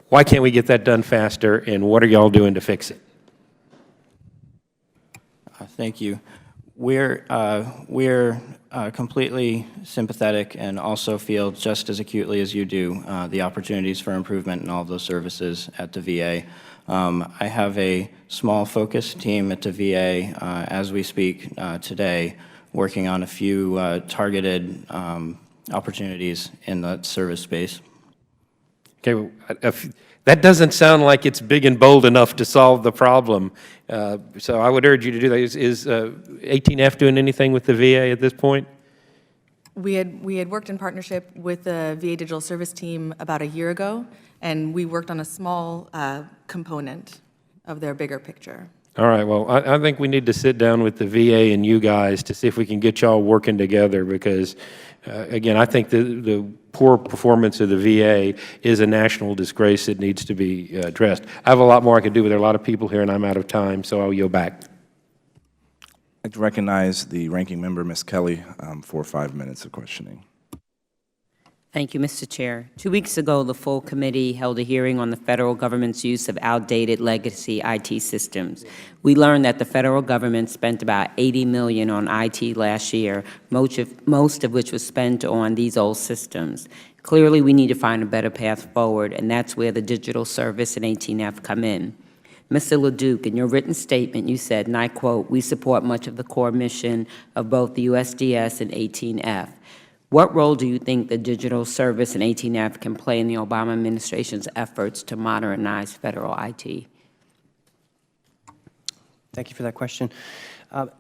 Why can't we get that done faster, and what are y'all doing to fix it? Thank you. We're completely sympathetic and also feel just as acutely as you do the opportunities for improvement in all of those services at the VA. I have a small focus team at the VA as we speak today, working on a few targeted opportunities in that service space. Okay, that doesn't sound like it's big and bold enough to solve the problem. So I would urge you to do that. Is 18F doing anything with the VA at this point? We had worked in partnership with the VA Digital Service team about a year ago, and we worked on a small component of their bigger picture. All right, well, I think we need to sit down with the VA and you guys to see if we can get y'all working together because, again, I think the poor performance of the VA is a national disgrace that needs to be addressed. I have a lot more I could do, but there are a lot of people here and I'm out of time, so I'll yield back. I'd like to recognize the ranking member, Ms. Kelly, for 5 minutes of questioning. Thank you, Mr. Chair. 2 weeks ago, the full committee held a hearing on the federal government's use of outdated legacy IT systems. We learned that the federal government spent about $80 million on IT last year, most of which was spent on these old systems. Clearly, we need to find a better path forward, and that's where the digital service and 18F come in. Mr. Leduc, in your written statement, you said, and I quote, "We support much of the core mission of both the USDS and 18F." What role do you think the digital service and 18F can play in the Obama administration's efforts to modernize federal IT? Thank you for that question.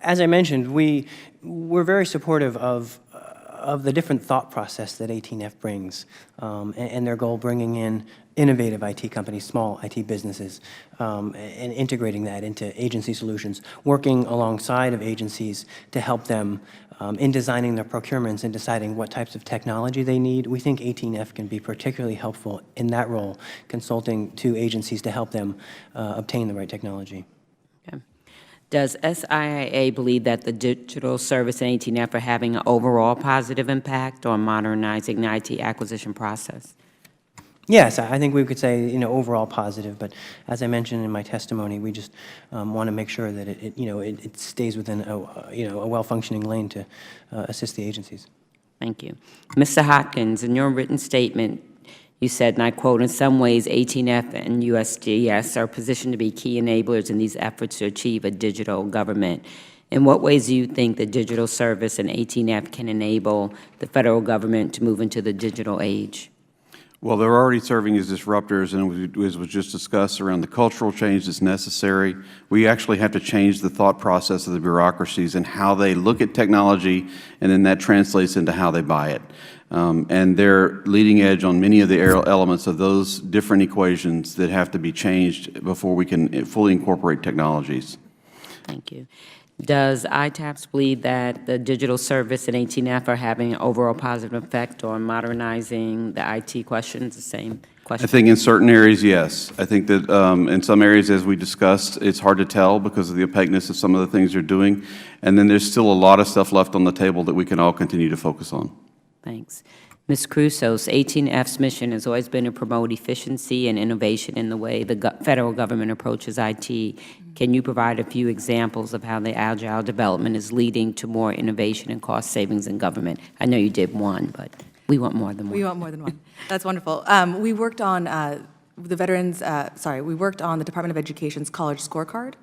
As I mentioned, we're very supportive of of the different thought process that 18F brings, and their goal bringing in innovative IT companies, small IT businesses, and integrating that into agency solutions, working alongside of agencies to help them in designing their procurements and deciding what types of technology they need. We think 18F can be particularly helpful in that role, consulting to agencies to help them obtain the right technology. Okay. Does SIA believe that the digital service and 18F are having an overall positive impact on modernizing the IT acquisition process? Yes, I think we could say, overall positive, but as I mentioned in my testimony, we just want to make sure that it stays within a well-functioning lane to assist the agencies. Thank you. Mr. Hopkins, in your written statement, you said, and I quote, "In some ways, 18F and USDS are positioned to be key enablers in these efforts to achieve a digital government." In what ways do you think the digital service and 18F can enable the federal government to move into the digital age? Well, they're already serving as disruptors, and as was just discussed around the cultural change that's necessary, we actually have to change the thought process of the bureaucracies and how they look at technology, and then that translates into how they buy it. And they're leading edge on many of the elements of those different equations that have to be changed before we can fully incorporate technologies. Thank you. Does ITAPS believe that the digital service and 18F are having an overall positive effect on modernizing the IT questions? The same question. I think in certain areas, yes. I think that in some areas, as we discussed, it's hard to tell because of the opaqueness of some of the things they're doing. And then there's still a lot of stuff left on the table that we can all continue to focus on. Thanks. Ms. Crusoe, 18F's mission has always been to promote efficiency and innovation in the way the federal government approaches IT. Can you provide a few examples of how the agile development is leading to more innovation and cost savings in government? I know you did one, but we want more than one. We want more than one. That's wonderful. We worked on we worked on the Department of Education's college scorecard,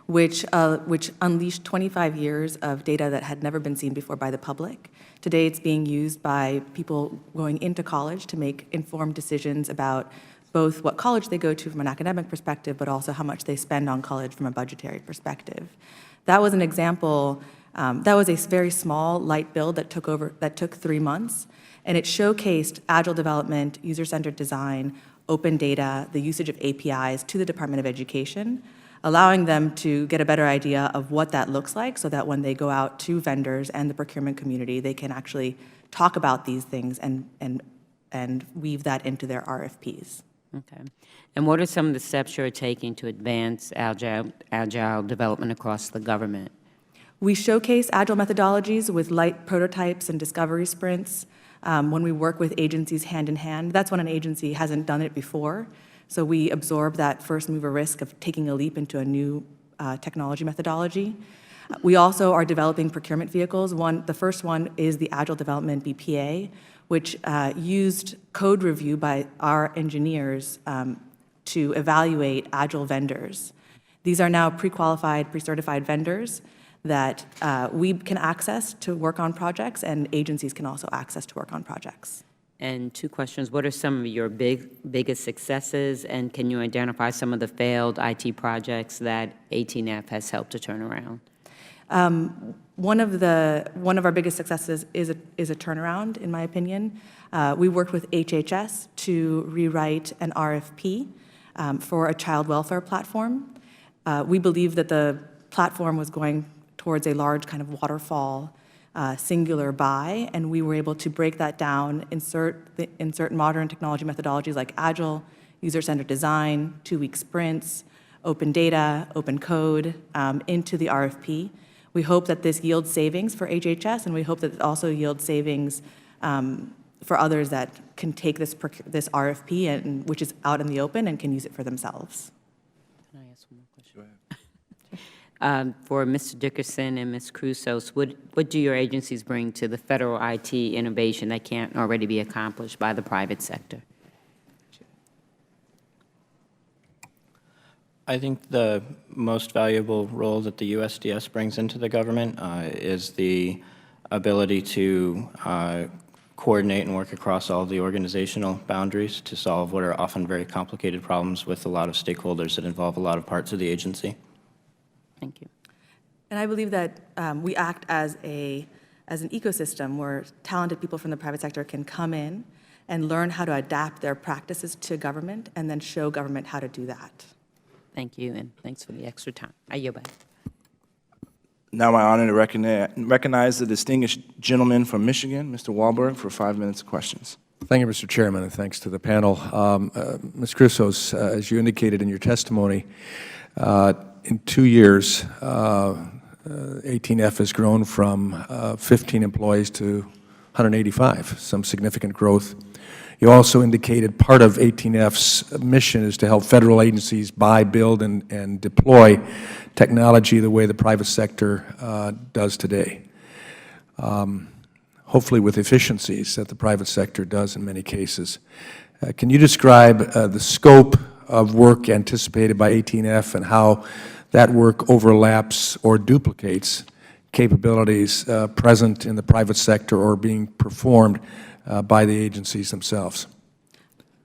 which unleashed 25 years of data that had never been seen before by the public. Today, it's being used by people going into college to make informed decisions about both what college they go to from an academic perspective, but also how much they spend on college from a budgetary perspective. That was an example, that was a very small, light build that took 3 months, and it showcased agile development, user-centered design, open data, the usage of APIs to the Department of Education, allowing them to get a better idea of what that looks like so that when they go out to vendors and the procurement community, they can actually talk about these things and weave that into their RFPs. Okay. And what are some of the steps you're taking to advance agile development across the government? We showcase agile methodologies with light prototypes and discovery sprints. When we work with agencies hand in hand, that's when an agency hasn't done it before. So we absorb that first mover risk of taking a leap into a new technology methodology. We also are developing procurement vehicles. The first one is the Agile Development BPA, which used code review by our engineers to evaluate agile vendors. These are now pre-qualified, pre-certified vendors that we can access to work on projects, and agencies can also access to work on projects. And 2 questions. What are some of your biggest successes, and can you identify some of the failed IT projects that 18F has helped to turn around? One of our biggest successes is a turnaround, in my opinion. We worked with HHS to rewrite an RFP for a child welfare platform. We believe that the platform was going towards a large kind of waterfall singular buy, and we were able to break that down, insert modern technology methodologies like Agile, user-centered design, 2-week sprints, open data, open code into the RFP. We hope that this yields savings for HHS, and we hope that it also yields savings for others that can take this RFP, which is out in the open, and can use it for themselves. Can I ask one more question? Go ahead. For Mr. Dickerson and Ms. Crusoe, what do your agencies bring to the federal IT innovation that can't already be accomplished by the private sector? I think the most valuable role that the USDS brings into the government is the ability to coordinate and work across all the organizational boundaries to solve what are often very complicated problems with a lot of stakeholders that involve a lot of parts of the agency. Thank you. And I believe that we act as a as an ecosystem where talented people from the private sector can come in and learn how to adapt their practices to government and then show government how to do that. Thank you, and thanks for the extra time. I yield back. Now my honor to recognize the distinguished gentleman from Michigan, Mr. Wahlberg, for 5 minutes of questions. Thank you, Mr. Chairman, and thanks to the panel. Ms. Chrysos, as you indicated in your testimony, in 2 years, 18F has grown from 15 employees to 185, some significant growth. You also indicated part of 18F's mission is to help federal agencies buy, build, and deploy technology the way the private sector does today, hopefully with efficiencies that the private sector does in many cases. Can you describe the scope of work anticipated by 18F and how that work overlaps or duplicates capabilities present in the private sector or being performed by the agencies themselves?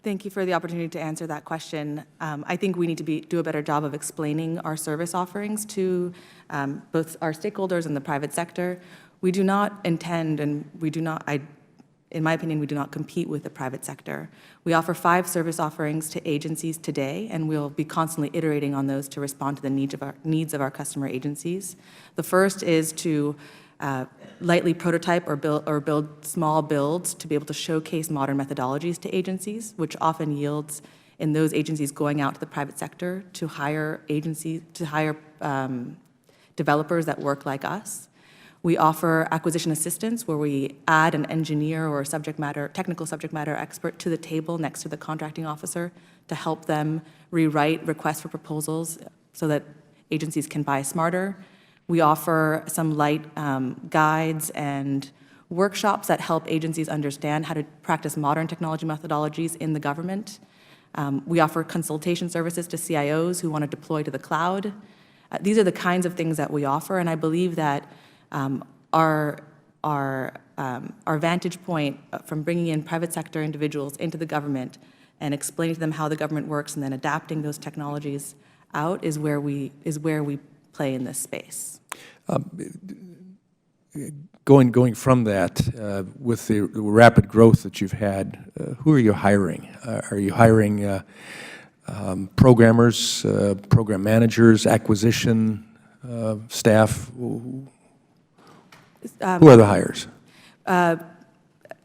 Thank you for the opportunity to answer that question. I think we need to do a better job of explaining our service offerings to both our stakeholders and the private sector. We do not intend, and we do not, in my opinion, we do not compete with the private sector. We offer 5 service offerings to agencies today, and we'll be constantly iterating on those to respond to the needs of our customer agencies. The first is to lightly prototype or build small builds to be able to showcase modern methodologies to agencies, which often yields in those agencies going out to the private sector to hire developers that work like us. We offer acquisition assistance, where we add an engineer or a technical subject matter expert to the table next to the contracting officer to help them rewrite requests for proposals so that agencies can buy smarter. We offer some light guides and workshops that help agencies understand how to practice modern technology methodologies in the government. We offer consultation services to CIOs who want to deploy to the cloud. These are the kinds of things that we offer, and I believe that our vantage point from bringing in private sector individuals into the government and explaining to them how the government works and then adapting those technologies out is where we play in this space. Going from that, with the rapid growth that you've had, who are you hiring? Are you hiring programmers, program managers, acquisition staff? Who are the hires?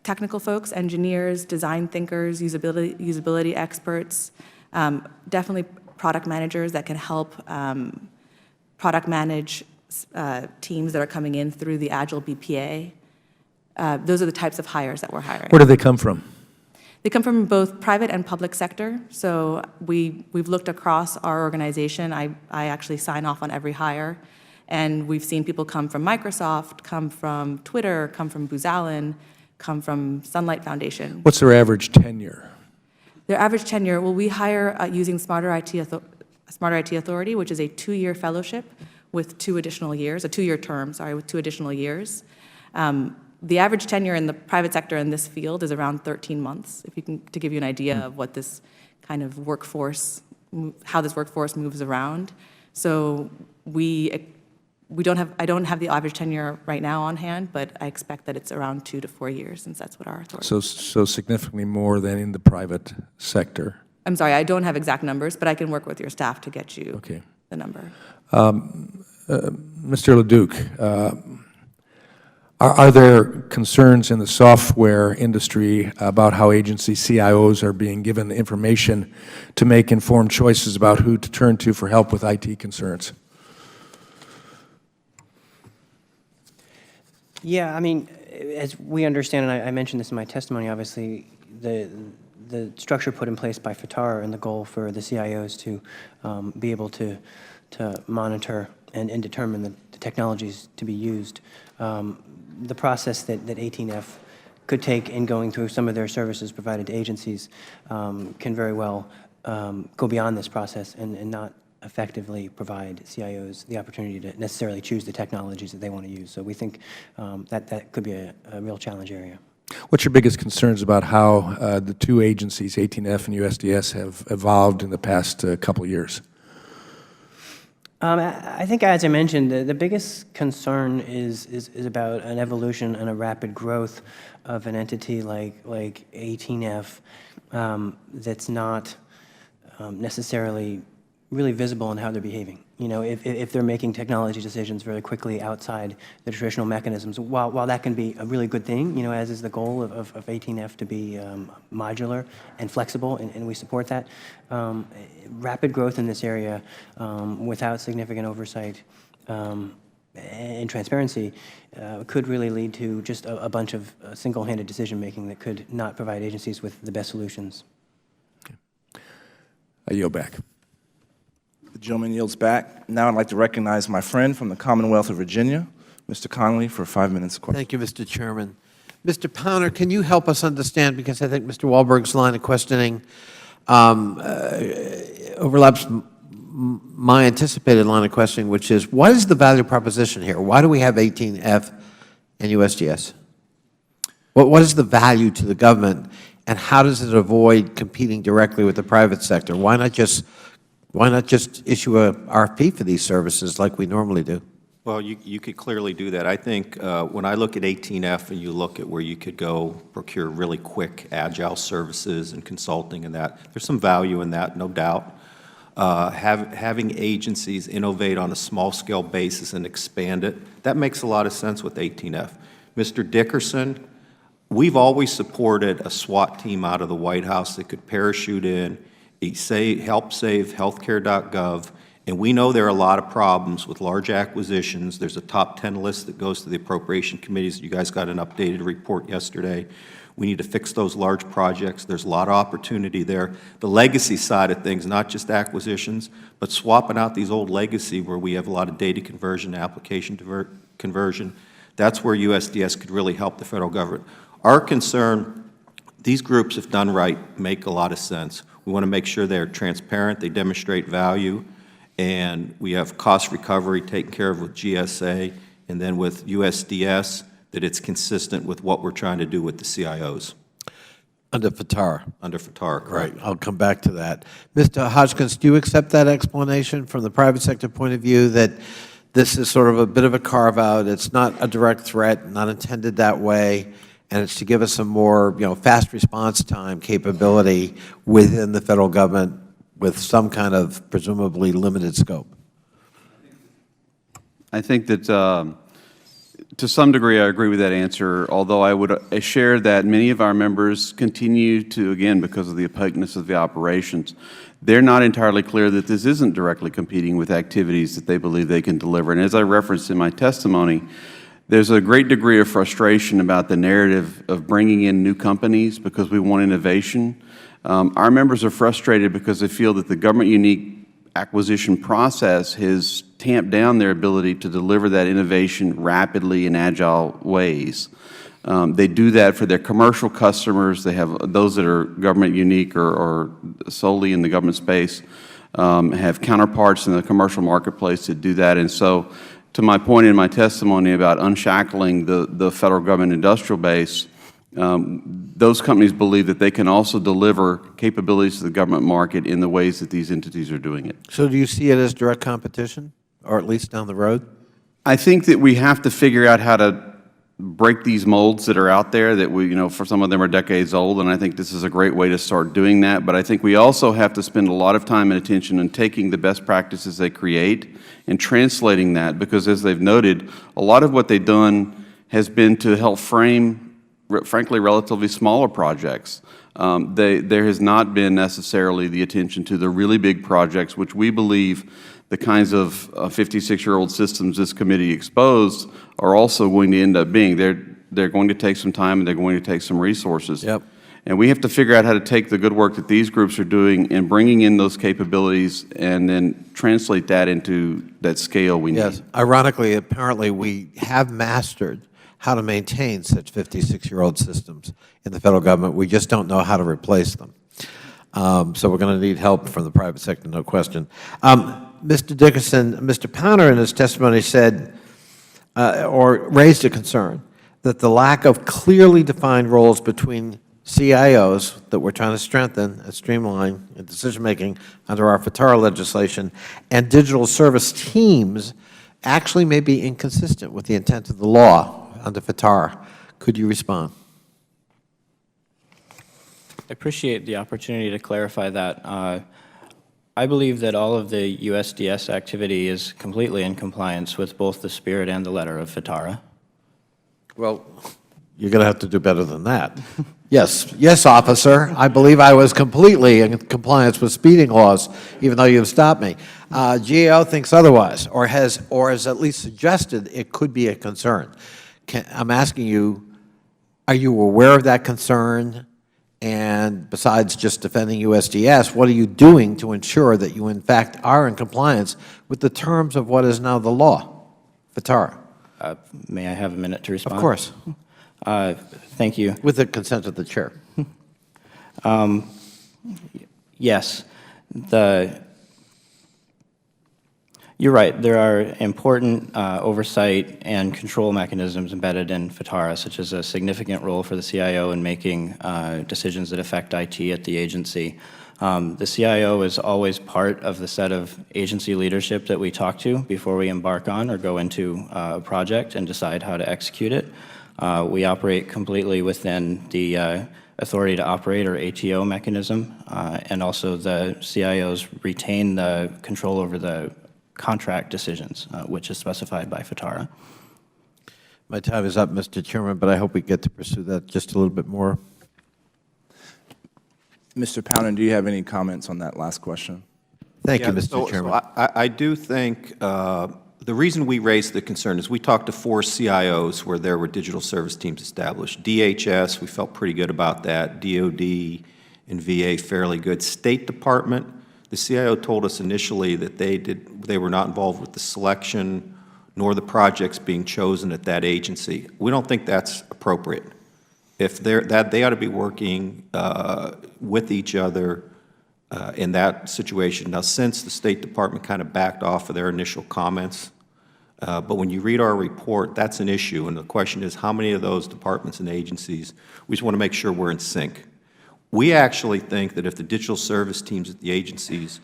Technical folks, engineers, design thinkers, usability experts, definitely product managers that can help product manage teams that are coming in through the Agile BPA. Those are the types of hires that we're hiring. Where do they come from? They come from both private and public sector. So we've looked across our organization. I actually sign off on every hire. And we've seen people come from Microsoft, come from Twitter, come from Booz Allen, come from Sunlight Foundation. What's their average tenure? Their average tenure, well, we hire using Smarter IT Authority, which is a 2-year fellowship with 2 additional years, a 2-year term, sorry, with 2 additional years. The average tenure in the private sector in this field is around 13 months, to give you an idea of what this kind of workforce, how this workforce moves around. So I don't have the average tenure right now on hand, but I expect that it's around 2 to 4 years, since that's what our authority is. So significantly more than in the private sector. I'm sorry, I don't have exact numbers, but I can work with your staff to get you the number. Mr. Leduc, are there concerns in the software industry about how agency CIOs are being given information to make informed choices about who to turn to for help with IT concerns? Yeah, I mean, as we understand, and I mentioned this in my testimony, obviously, the structure put in place by FITAR and the goal for the CIOs to be able to monitor and determine the technologies to be used. The process that 18F could take in going through some of their services provided to agencies can very well go beyond this process and not effectively provide CIOs the opportunity to necessarily choose the technologies that they want to use. So we think that could be a real challenge area. What's your biggest concerns about how the 2 agencies, 18F and USDS, have evolved in the past couple of years? I think, as I mentioned, the biggest concern is about an evolution and a rapid growth of an entity like 18F that's not necessarily really visible in how they're behaving. You know, if they're making technology decisions very quickly outside the traditional mechanisms, while that can be a really good thing, you know, as is the goal of 18F to be modular and flexible, and we support that, rapid growth in this area without significant oversight and transparency could really lead to just a bunch of single-handed decision-making that could not provide agencies with the best solutions. I yield back. The gentleman yields back. Now I'd like to recognize my friend from the Commonwealth of Virginia, Mr. Connolly, for 5 minutes of questions. Thank you, Mr. Chairman. Mr. Powner, can you help us understand, because I think Mr. Wahlberg's line of questioning overlaps my anticipated line of questioning, which is, what is the value proposition here? Why do we have 18F and USDS? What is the value to the government, and how does it avoid competing directly with the private sector? Why not just issue a RFP for these services like we normally do? Well, you could clearly do that. I think when I look at 18F and you look at where you could go procure really quick, agile services and consulting and that, there's some value in that, no doubt. Having agencies innovate on a small-scale basis and expand it, that makes a lot of sense with 18F. Mr. Dickerson, we've always supported a SWAT team out of the White House that could parachute in, help save healthcare.gov, and we know there are a lot of problems with large acquisitions. There's a top 10 list that goes to the appropriation committees. You guys got an updated report yesterday. We need to fix those large projects. There's a lot of opportunity there. The legacy side of things, not just acquisitions, but swapping out these old legacy where we have a lot of data conversion, application conversion, that's where USDS could really help the federal government. Our concern, these groups, if done right, make a lot of sense. We want to make sure they're transparent, they demonstrate value, and we have cost recovery taken care of with GSA, and then with USDS, that it's consistent with what we're trying to do with the CIOs. Under FTAR. Under FTAR, correct. Right, I'll come back to that. Mr. Hodgkins, do you accept that explanation from the private sector point of view, that this is sort of a bit of a carve-out, it's not a direct threat, not intended that way, and it's to give us some more, fast response time capability within the federal government with some kind of presumably limited scope? I think that to some degree I agree with that answer, although I would share that many of our members continue to, again, because of the opaqueness of the operations, they're not entirely clear that this isn't directly competing with activities that they believe they can deliver. And as I referenced in my testimony, there's a great degree of frustration about the narrative of bringing in new companies because we want innovation. Our members are frustrated because they feel that the government-unique acquisition process has tamped down their ability to deliver that innovation rapidly in agile ways. They do that for their commercial customers. They have those that are government-unique or solely in the government space, have counterparts in the commercial marketplace that do that. And so, to my point in my testimony about unshackling the federal government industrial base, those companies believe that they can also deliver capabilities to the government market in the ways that these entities are doing it. So do you see it as direct competition, or at least down the road? I think that we have to figure out how to break these molds that are out there that we, for some of them are decades old, and I think this is a great way to start doing that. But I think we also have to spend a lot of time and attention on taking the best practices they create and translating that, because as they've noted, a lot of what they've done has been to help frame, frankly, relatively smaller projects. There has not been necessarily the attention to the really big projects, which we believe the kinds of 56-year-old systems this committee exposed are also going to end up being. They're going to take some time and they're going to take some resources. Yep. And we have to figure out how to take the good work that these groups are doing and bringing in those capabilities and then translate that into that scale we need. Yes. Ironically, apparently we have mastered how to maintain such 56-year-old systems in the federal government. We just don't know how to replace them. So we're going to need help from the private sector, no question. Mr. Dickerson, Mr. Powner in his testimony said, or raised a concern, that the lack of clearly defined roles between CIOs that we're trying to strengthen and streamline in decision-making under our FATARA legislation, and digital service teams actually may be inconsistent with the intent of the law under FATARA. Could you respond? I appreciate the opportunity to clarify that. I believe that all of the USDS activity is completely in compliance with both the spirit and the letter of FATARA. Well, you're going to have to do better than that. Yes, yes, officer. I believe I was completely in compliance with speeding laws, even though you've stopped me. GAO thinks otherwise, or has at least suggested it could be a concern. I'm asking you, are you aware of that concern? And besides just defending USDS, what are you doing to ensure that you, in fact, are in compliance with the terms of what is now the law, FATARA? May I have a minute to respond? Of course. Thank you. With the consent of the chair. Yes. You're right. There are important oversight and control mechanisms embedded in FATARA, such as a significant role for the CIO in making decisions that affect IT at the agency. The CIO is always part of the set of agency leadership that we talk to before we embark on or go into a project and decide how to execute it. We operate completely within the authority to operate, or ATO mechanism, and also the CIOs retain the control over the contract decisions, which is specified by FATARA. My time is up, Mr. Chairman, but I hope we get to pursue that just a little bit more. Mr. Pounder, do you have any comments on that last question? Thank you, Mr. Chairman. So I do think the reason we raised the concern is we talked to 4 CIOs where there were digital service teams established. DHS, we felt pretty good about that. DOD and VA, fairly good. State Department, the CIO told us initially that they were not involved with the selection nor the projects being chosen at that agency. We don't think that's appropriate. If they ought to be working with each other in that situation. Now, since the State Department kind of backed off of their initial comments, but when you read our report, that's an issue, and the question is how many of those departments and agencies, we just want to make sure we're in sync. We actually think that if the digital service teams at the agencies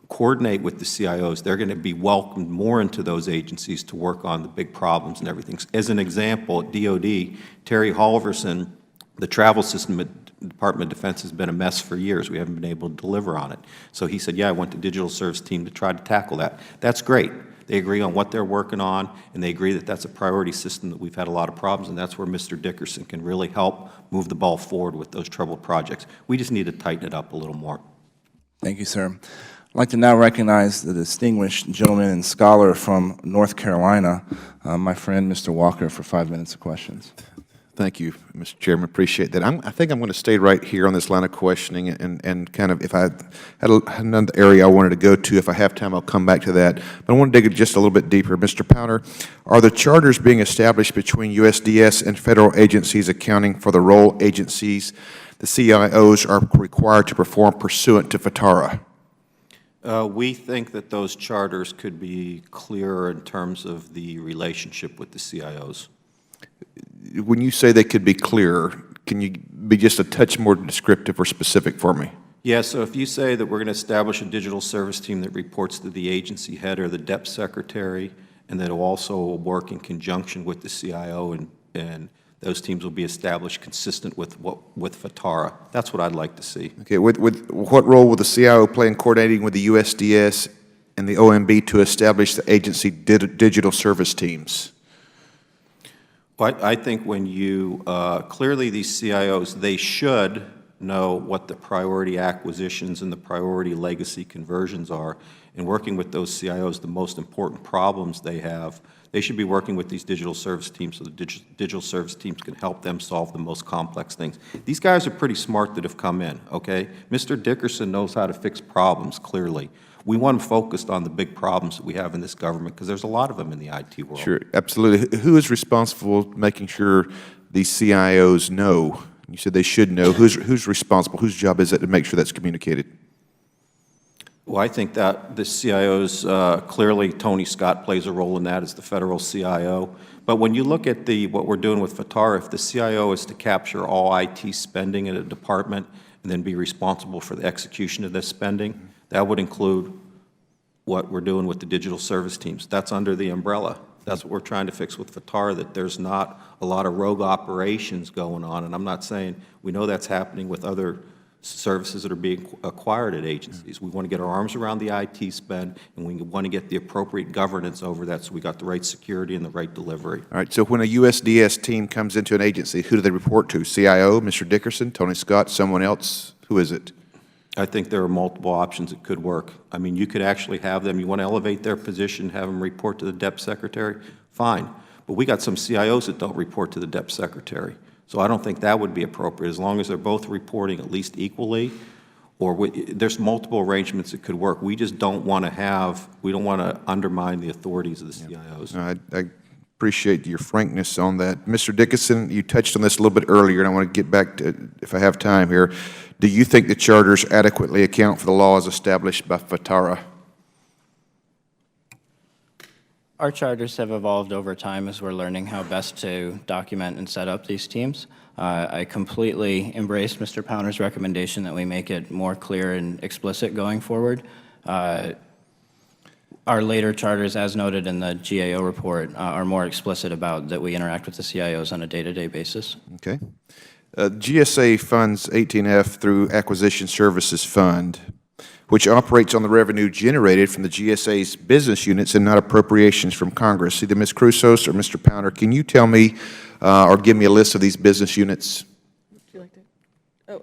coordinate with the CIOs, they're going to be welcomed more into those agencies to work on the big problems and everything. As an example, at DOD, Terry Halverson, the travel system at the Department of Defense has been a mess for years. We haven't been able to deliver on it. So he said, yeah, I want the digital service team to try to tackle that. That's great. They agree on what they're working on, and they agree that that's a priority system that we've had a lot of problems, and that's where Mr. Dickerson can really help move the ball forward with those troubled projects. We just need to tighten it up a little more. Thank you, sir. I'd like to now recognize the distinguished gentleman and scholar from North Carolina, my friend, Mr. Walker, for 5 minutes of questions. Thank you, Mr. Chairman. Appreciate that. I think I'm going to stay right here on this line of questioning, and kind of, if I had another area I wanted to go to, if I have time, I'll come back to that. But I want to dig just a little bit deeper. Mr. Pounder, are the charters being established between USDS and federal agencies accounting for the role agencies, the CIOs, are required to perform pursuant to FATARA? We think that those charters could be clearer in terms of the relationship with the CIOs. When you say they could be clearer, can you be just a touch more descriptive or specific for me? Yeah, so if you say that we're going to establish a digital service team that reports to the agency head or the DEP secretary, and that will also work in conjunction with the CIO, and those teams will be established consistent with FATARA. That's what I'd like to see. Okay, with what role will the CIO play in coordinating with the USDS and the OMB to establish the agency digital service teams? Well, I think when you, clearly these CIOs, they should know what the priority acquisitions and the priority legacy conversions are. In working with those CIOs, the most important problems they have, they should be working with these digital service teams so the digital service teams can help them solve the most complex things. These guys are pretty smart that have come in, okay? Mr. Dickerson knows how to fix problems, clearly. We want them focused on the big problems that we have in this government because there's a lot of them in the IT world. Sure, absolutely. Who is responsible for making sure these CIOs know? You said they should know. Who's responsible? Whose job is it to make sure that's communicated? Well, I think that the CIOs, clearly Tony Scott plays a role in that as the federal CIO. But when you look at what we're doing with FTARA, if the CIO is to capture all IT spending in a department and then be responsible for the execution of this spending, that would include what we're doing with the digital service teams. That's under the umbrella. That's what we're trying to fix with FTARA, that there's not a lot of rogue operations going on. And I'm not saying, we know that's happening with other services that are being acquired at agencies. We want to get our arms around the IT spend, and we want to get the appropriate governance over that so we got the right security and the right delivery. All right, so when a USDS team comes into an agency, who do they report to? CIO, Mr. Dickerson, Tony Scott, someone else? Who is it? I think there are multiple options that could work. I mean, you could actually have them, you want to elevate their position, have them report to the DEP secretary, fine. But we got some CIOs that don't report to the DEP secretary. So I don't think that would be appropriate, as long as they're both reporting at least equally, or there's multiple arrangements that could work. We just don't want to we don't want to undermine the authorities of the CIOs. I appreciate your frankness on that. Mr. Dickerson, you touched on this a little bit earlier, and I want to get back to, if I have time here. Do you think the charters adequately account for the laws established by FTARA? Our charters have evolved over time as we're learning how best to document and set up these teams. I completely embrace Mr. Powner's recommendation that we make it more clear and explicit going forward. Our later charters, as noted in the GAO report, are more explicit about that we interact with the CIOs on a day-to-day basis. Okay. GSA funds 18F through Acquisition Services Fund, which operates on the revenue generated from the GSA's business units and not appropriations from Congress. Either Ms. Crusos or Mr. Powner, can you tell me or give me a list of these business units? Would you like to? Oh,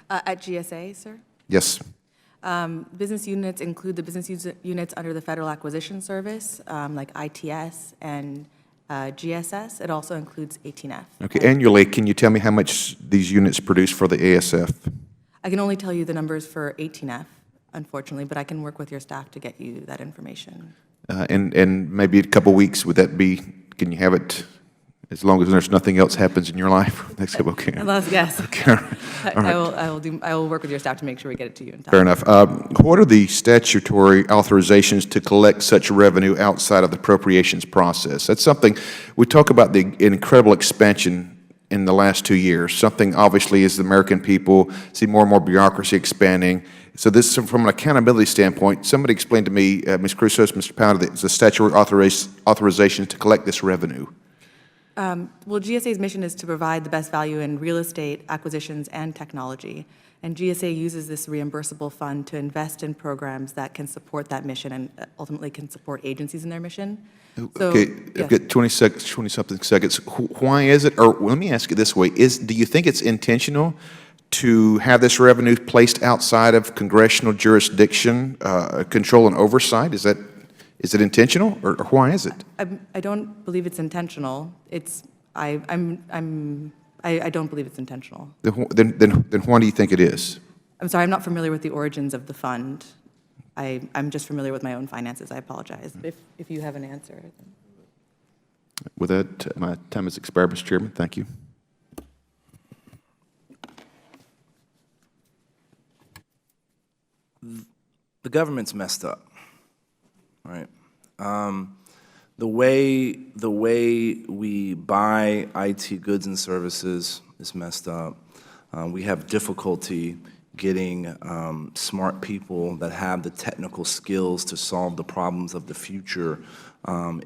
at GSA, sir? Yes. Business units include the business units under the Federal Acquisition Service, like ITS and GSS. It also includes 18F. Okay. Annually, can you tell me how much these units produce for the ASF? I can only tell you the numbers for 18F, unfortunately, but I can work with your staff to get you that information. And maybe a couple weeks, would that be, can you have it as long as there's nothing else happens in your life? Next couple, okay. Yes. Okay. I will work with your staff to make sure we get it to you in time. Fair enough. What are the statutory authorizations to collect such revenue outside of the appropriations process? That's something, we talk about the incredible expansion in the last 2 years. Something obviously is the American people see more and more bureaucracy expanding. So this, from an accountability standpoint, somebody explained to me, Ms. Crusos, Mr. Powner, that it's a statutory authorization to collect this revenue. Well, GSA's mission is to provide the best value in real estate acquisitions and technology. And GSA uses this reimbursable fund to invest in programs that can support that mission and ultimately can support agencies in their mission. So, Okay, I've got 20-something seconds. Why is it, or let me ask it this way, do you think it's intentional to have this revenue placed outside of congressional jurisdiction, control and oversight? Is it intentional, or why is it? I don't believe it's intentional. I don't believe it's intentional. Then why do you think it is? I'm sorry, I'm not familiar with the origins of the fund. I'm just familiar with my own finances. I apologize. If you have an answer. With that, my time has expired, Mr. Chairman. Thank you. The government's messed up, right? The way we buy IT goods and services is messed up. We have difficulty getting smart people that have the technical skills to solve the problems of the future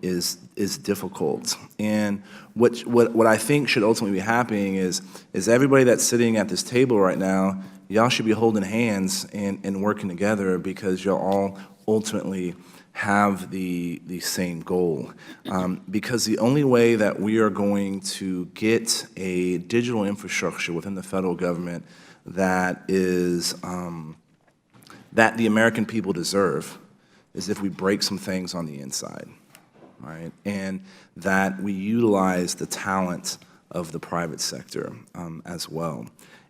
is difficult. And what I think should ultimately be happening is everybody that's sitting at this table right now, y'all should be holding hands and working together, because y'all all ultimately have the same goal. Because the only way that we are going to get a digital infrastructure within the federal government that is that the American people deserve is if we break some things on the inside, right? And that we utilize the talent of the private sector as well.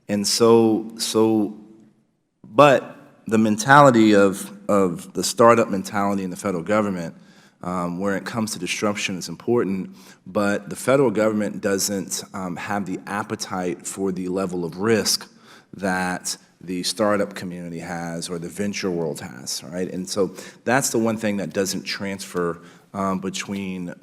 And but the mentality of the startup mentality in the federal government, where it comes to disruption, is important, but the federal government doesn't have the appetite for the level of risk that the startup community has or the venture world has, right? And so that's the one thing that doesn't transfer between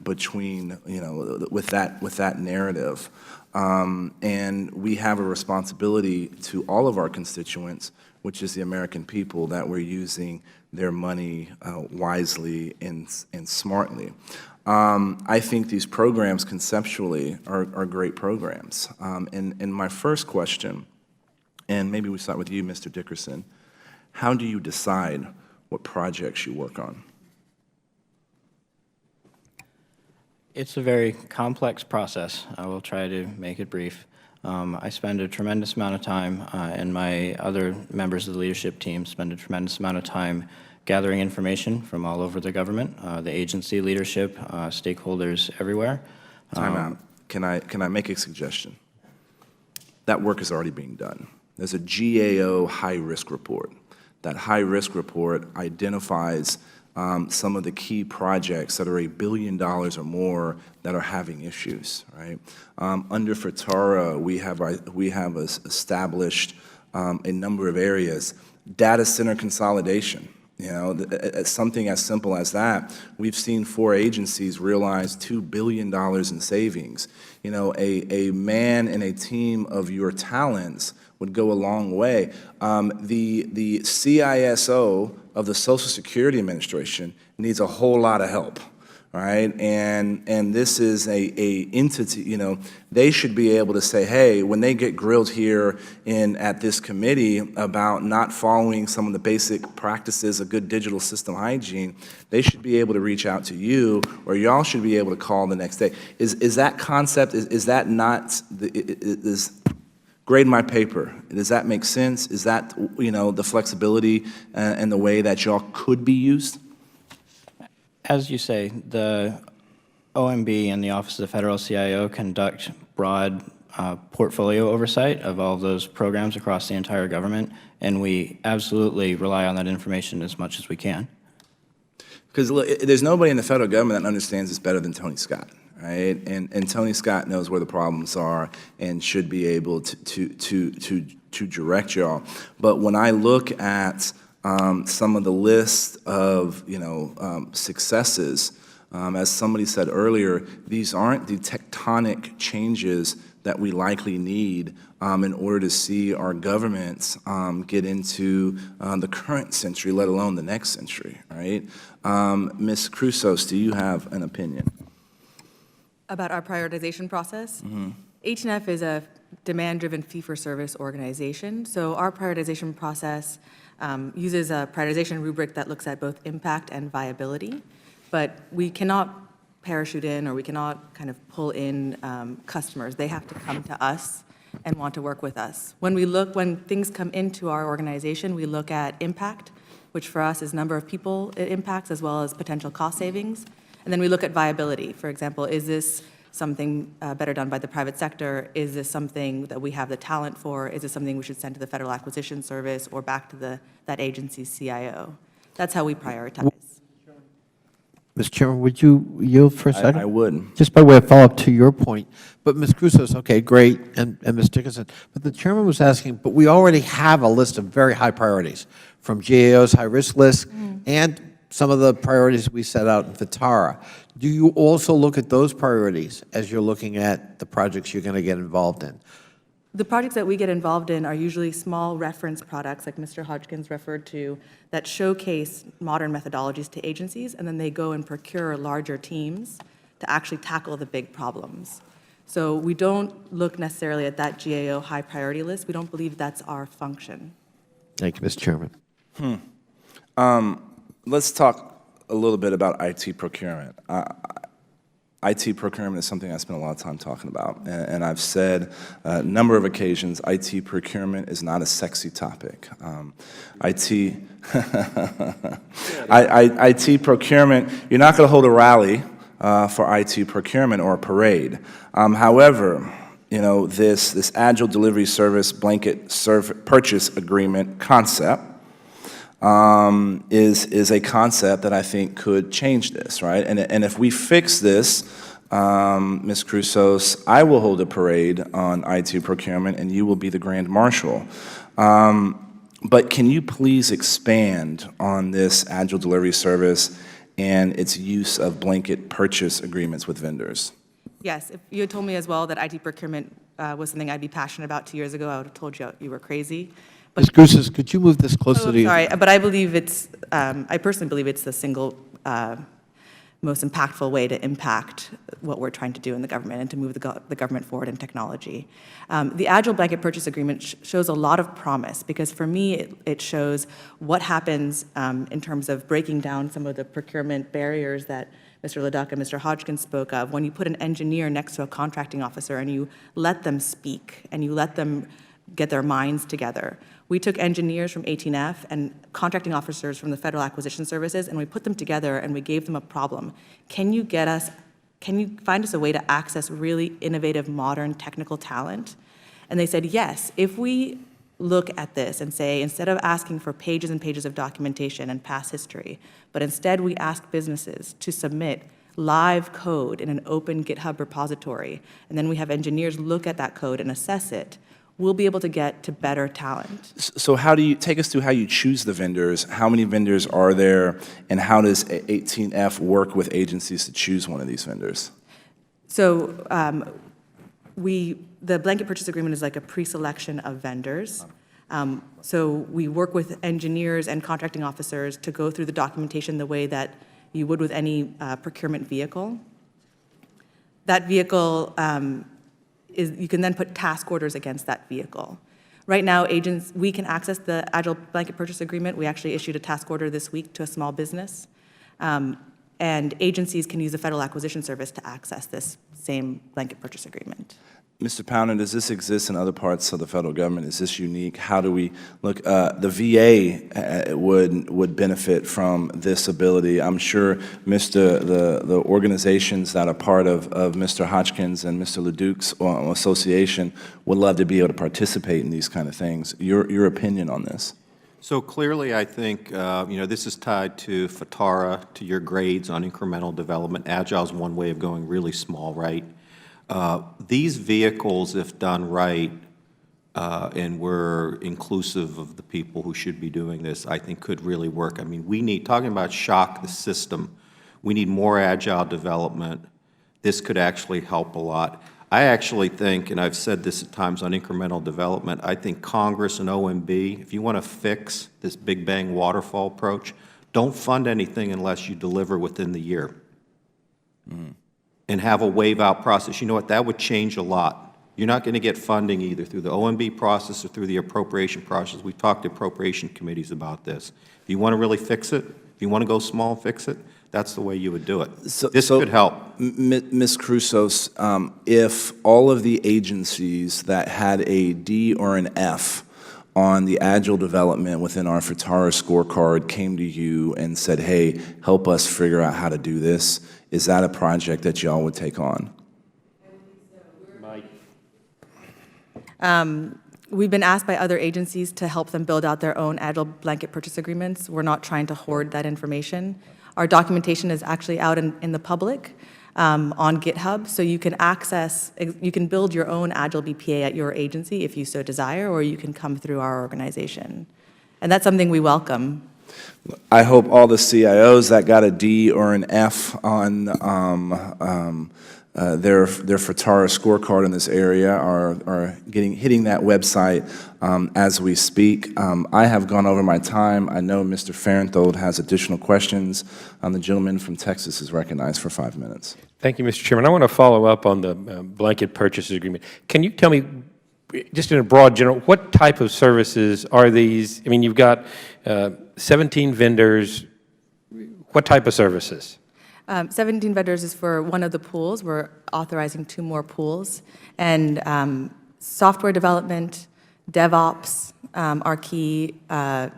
you know, with that narrative. And we have a responsibility to all of our constituents, which is the American people, that we're using their money wisely and smartly. I think these programs conceptually are great programs. And my first question, and maybe we start with you, Mr. Dickerson, how do you decide what projects you work on? It's a very complex process. I will try to make it brief. I spend a tremendous amount of time, and my other members of the leadership team spend a tremendous amount of time gathering information from all over the government, the agency leadership, stakeholders everywhere. Time out. Can I make a suggestion? That work is already being done. There's a GAO high-risk report. That high-risk report identifies some of the key projects that are $1 billion or more that are having issues, right? Under FITARA, we have established a number of areas. Data center consolidation, you know, something as simple as that. We've seen 4 agencies realize $2 billion in savings. You know, a man and a team of your talents would go a long way. The CISO of the Social Security Administration needs a whole lot of help, right? And this is a entity, you know, they should be able to say, hey, when they get grilled here at this committee about not following some of the basic practices of good digital system hygiene, they should be able to reach out to you, or y'all should be able to call the next day. Is that concept, is that not, grade my paper, does that make sense? Is that, you know, the flexibility and the way that y'all could be used? As you say, the OMB and the Office of the Federal CIO conduct broad portfolio oversight of all of those programs across the entire government, and we absolutely rely on that information as much as we can. Because there's nobody in the federal government that understands this better than Tony Scott. Right, and Tony Scott knows where the problems are and should be able to direct y'all. But when I look at some of the list of successes, as somebody said earlier, these aren't the tectonic changes that we likely need in order to see our governments get into the current century, let alone the next century. Right, Ms. Crusos, do you have an opinion about our prioritization process? 18F is a demand-driven fee-for-service organization, so our prioritization process uses a prioritization rubric that looks at both impact and viability, but we cannot parachute in or we cannot kind of pull in customers. They have to come to us and want to work with us. When things come into our organization, we look at impact, which for us is number of people it impacts as well as potential cost savings. And then we look at viability. For example, is this something better done by the private sector? Is this something that we have the talent for? Is this something we should send to the Federal Acquisition Service or back to that agency's CIO? That's how we prioritize. Mr. Chairman, would you yield for a second? I would. Just by way of follow-up to your point. But Ms. Crusos, okay, great, and Ms. Dickerson. But the Chairman was asking, but we already have a list of very high priorities, from GAO's high-risk list and some of the priorities we set out in FITARA. Do you also look at those priorities as you're looking at the projects you're going to get involved in? The projects that we get involved in are usually small reference products, like Mr. Hodgkins referred to, that showcase modern methodologies to agencies, and then they go and procure larger teams to actually tackle the big problems. So we don't look necessarily at that GAO high priority list. We don't believe that's our function. Thank you, Mr. Chairman. Let's talk a little bit about IT procurement. IT procurement is something I spend a lot of time talking about, and I've said a number of occasions, IT procurement is not a sexy topic. IT procurement, you're not going to hold a rally for IT procurement or a parade. However, you know, this Agile Delivery Service blanket purchase agreement concept is a concept that I think could change this, right? And if we fix this, Ms. Crusos, I will hold a parade on IT procurement, and you will be the Grand Marshal. But can you please expand on this Agile Delivery Service and its use of blanket purchase agreements with vendors? Yes, if you had told me as well that IT procurement was something I'd be passionate about 2 years ago, I would have told you you were crazy. But, Ms. Cruces, could you move this closer to you? sorry, but I believe it's, I personally believe it's the single most impactful way to impact what we're trying to do in the government and to move the government forward in technology. The Agile Blanket Purchase Agreement shows a lot of promise because for me, it shows what happens in terms of breaking down some of the procurement barriers that Mr. Leduc and Mr. Hodgkin spoke of. When you put an engineer next to a contracting officer and you let them speak and you let them get their minds together. We took engineers from 18F and contracting officers from the Federal Acquisition Services, and we put them together and we gave them a problem. Can you find us a way to access really innovative, modern, technical talent? And they said, yes, if we look at this and say, instead of asking for pages and pages of documentation and past history, but instead we ask businesses to submit live code in an open GitHub repository, and then we have engineers look at that code and assess it, we'll be able to get to better talent. So how do you, take us through how you choose the vendors, how many vendors are there, and how does 18F work with agencies to choose one of these vendors? So the blanket purchase agreement is like a pre-selection of vendors. So we work with engineers and contracting officers to go through the documentation the way that you would with any procurement vehicle. That vehicle you can then put task orders against that vehicle. Right now, we can access the Agile Blanket Purchase Agreement. We actually issued a task order this week to a small business. And agencies can use the Federal Acquisition Service to access this same blanket purchase agreement. Mr. Pounder, does this exist in other parts of the federal government? Is this unique? How do we look? The VA would benefit from this ability. I'm sure the organizations that are part of Mr. Hodgkins and Mr. Leduc's association would love to be able to participate in these kind of things. Your opinion on this? So clearly, I think, this is tied to FTARA, to your grades on incremental development. Agile is one way of going really small, right? These vehicles, if done right, and we're inclusive of the people who should be doing this, I think could really work. I mean, talking about shock the system, we need more agile development. This could actually help a lot. I actually think, and I've said this at times on incremental development, I think Congress and OMB, if you want to fix this big bang waterfall approach, don't fund anything unless you deliver within the year. And have a wave-out process. You know what? That would change a lot. You're not going to get funding either through the OMB process or through the appropriation process. We've talked to appropriation committees about this. If you want to really fix it, if you want to go small, fix it, that's the way you would do it. This could help. Ms. Cruces, if all of the agencies that had a D or an F on the Agile development within our FTARA scorecard came to you and said, hey, help us figure out how to do this, is that a project that y'all would take on? We've been asked by other agencies to help them build out their own Agile blanket purchase agreements. We're not trying to hoard that information. Our documentation is actually out in the public on GitHub, so you can build your own Agile BPA at your agency if you so desire, or you can come through our organization. And that's something we welcome. I hope all the CIOs that got a D or an F on their FTARA scorecard in this area are hitting that website as we speak. I have gone over my time. I know Mr. Farenthold has additional questions. The gentleman from Texas is recognized for 5 minutes. Thank you, Mr. Chairman. I want to follow up on the blanket purchase agreement. Can you tell me, just in a broad general, what type of services are these? I mean, you've got 17 vendors. What type of services? 17 vendors is for one of the pools. We're authorizing 2 more pools. And software development, DevOps are key,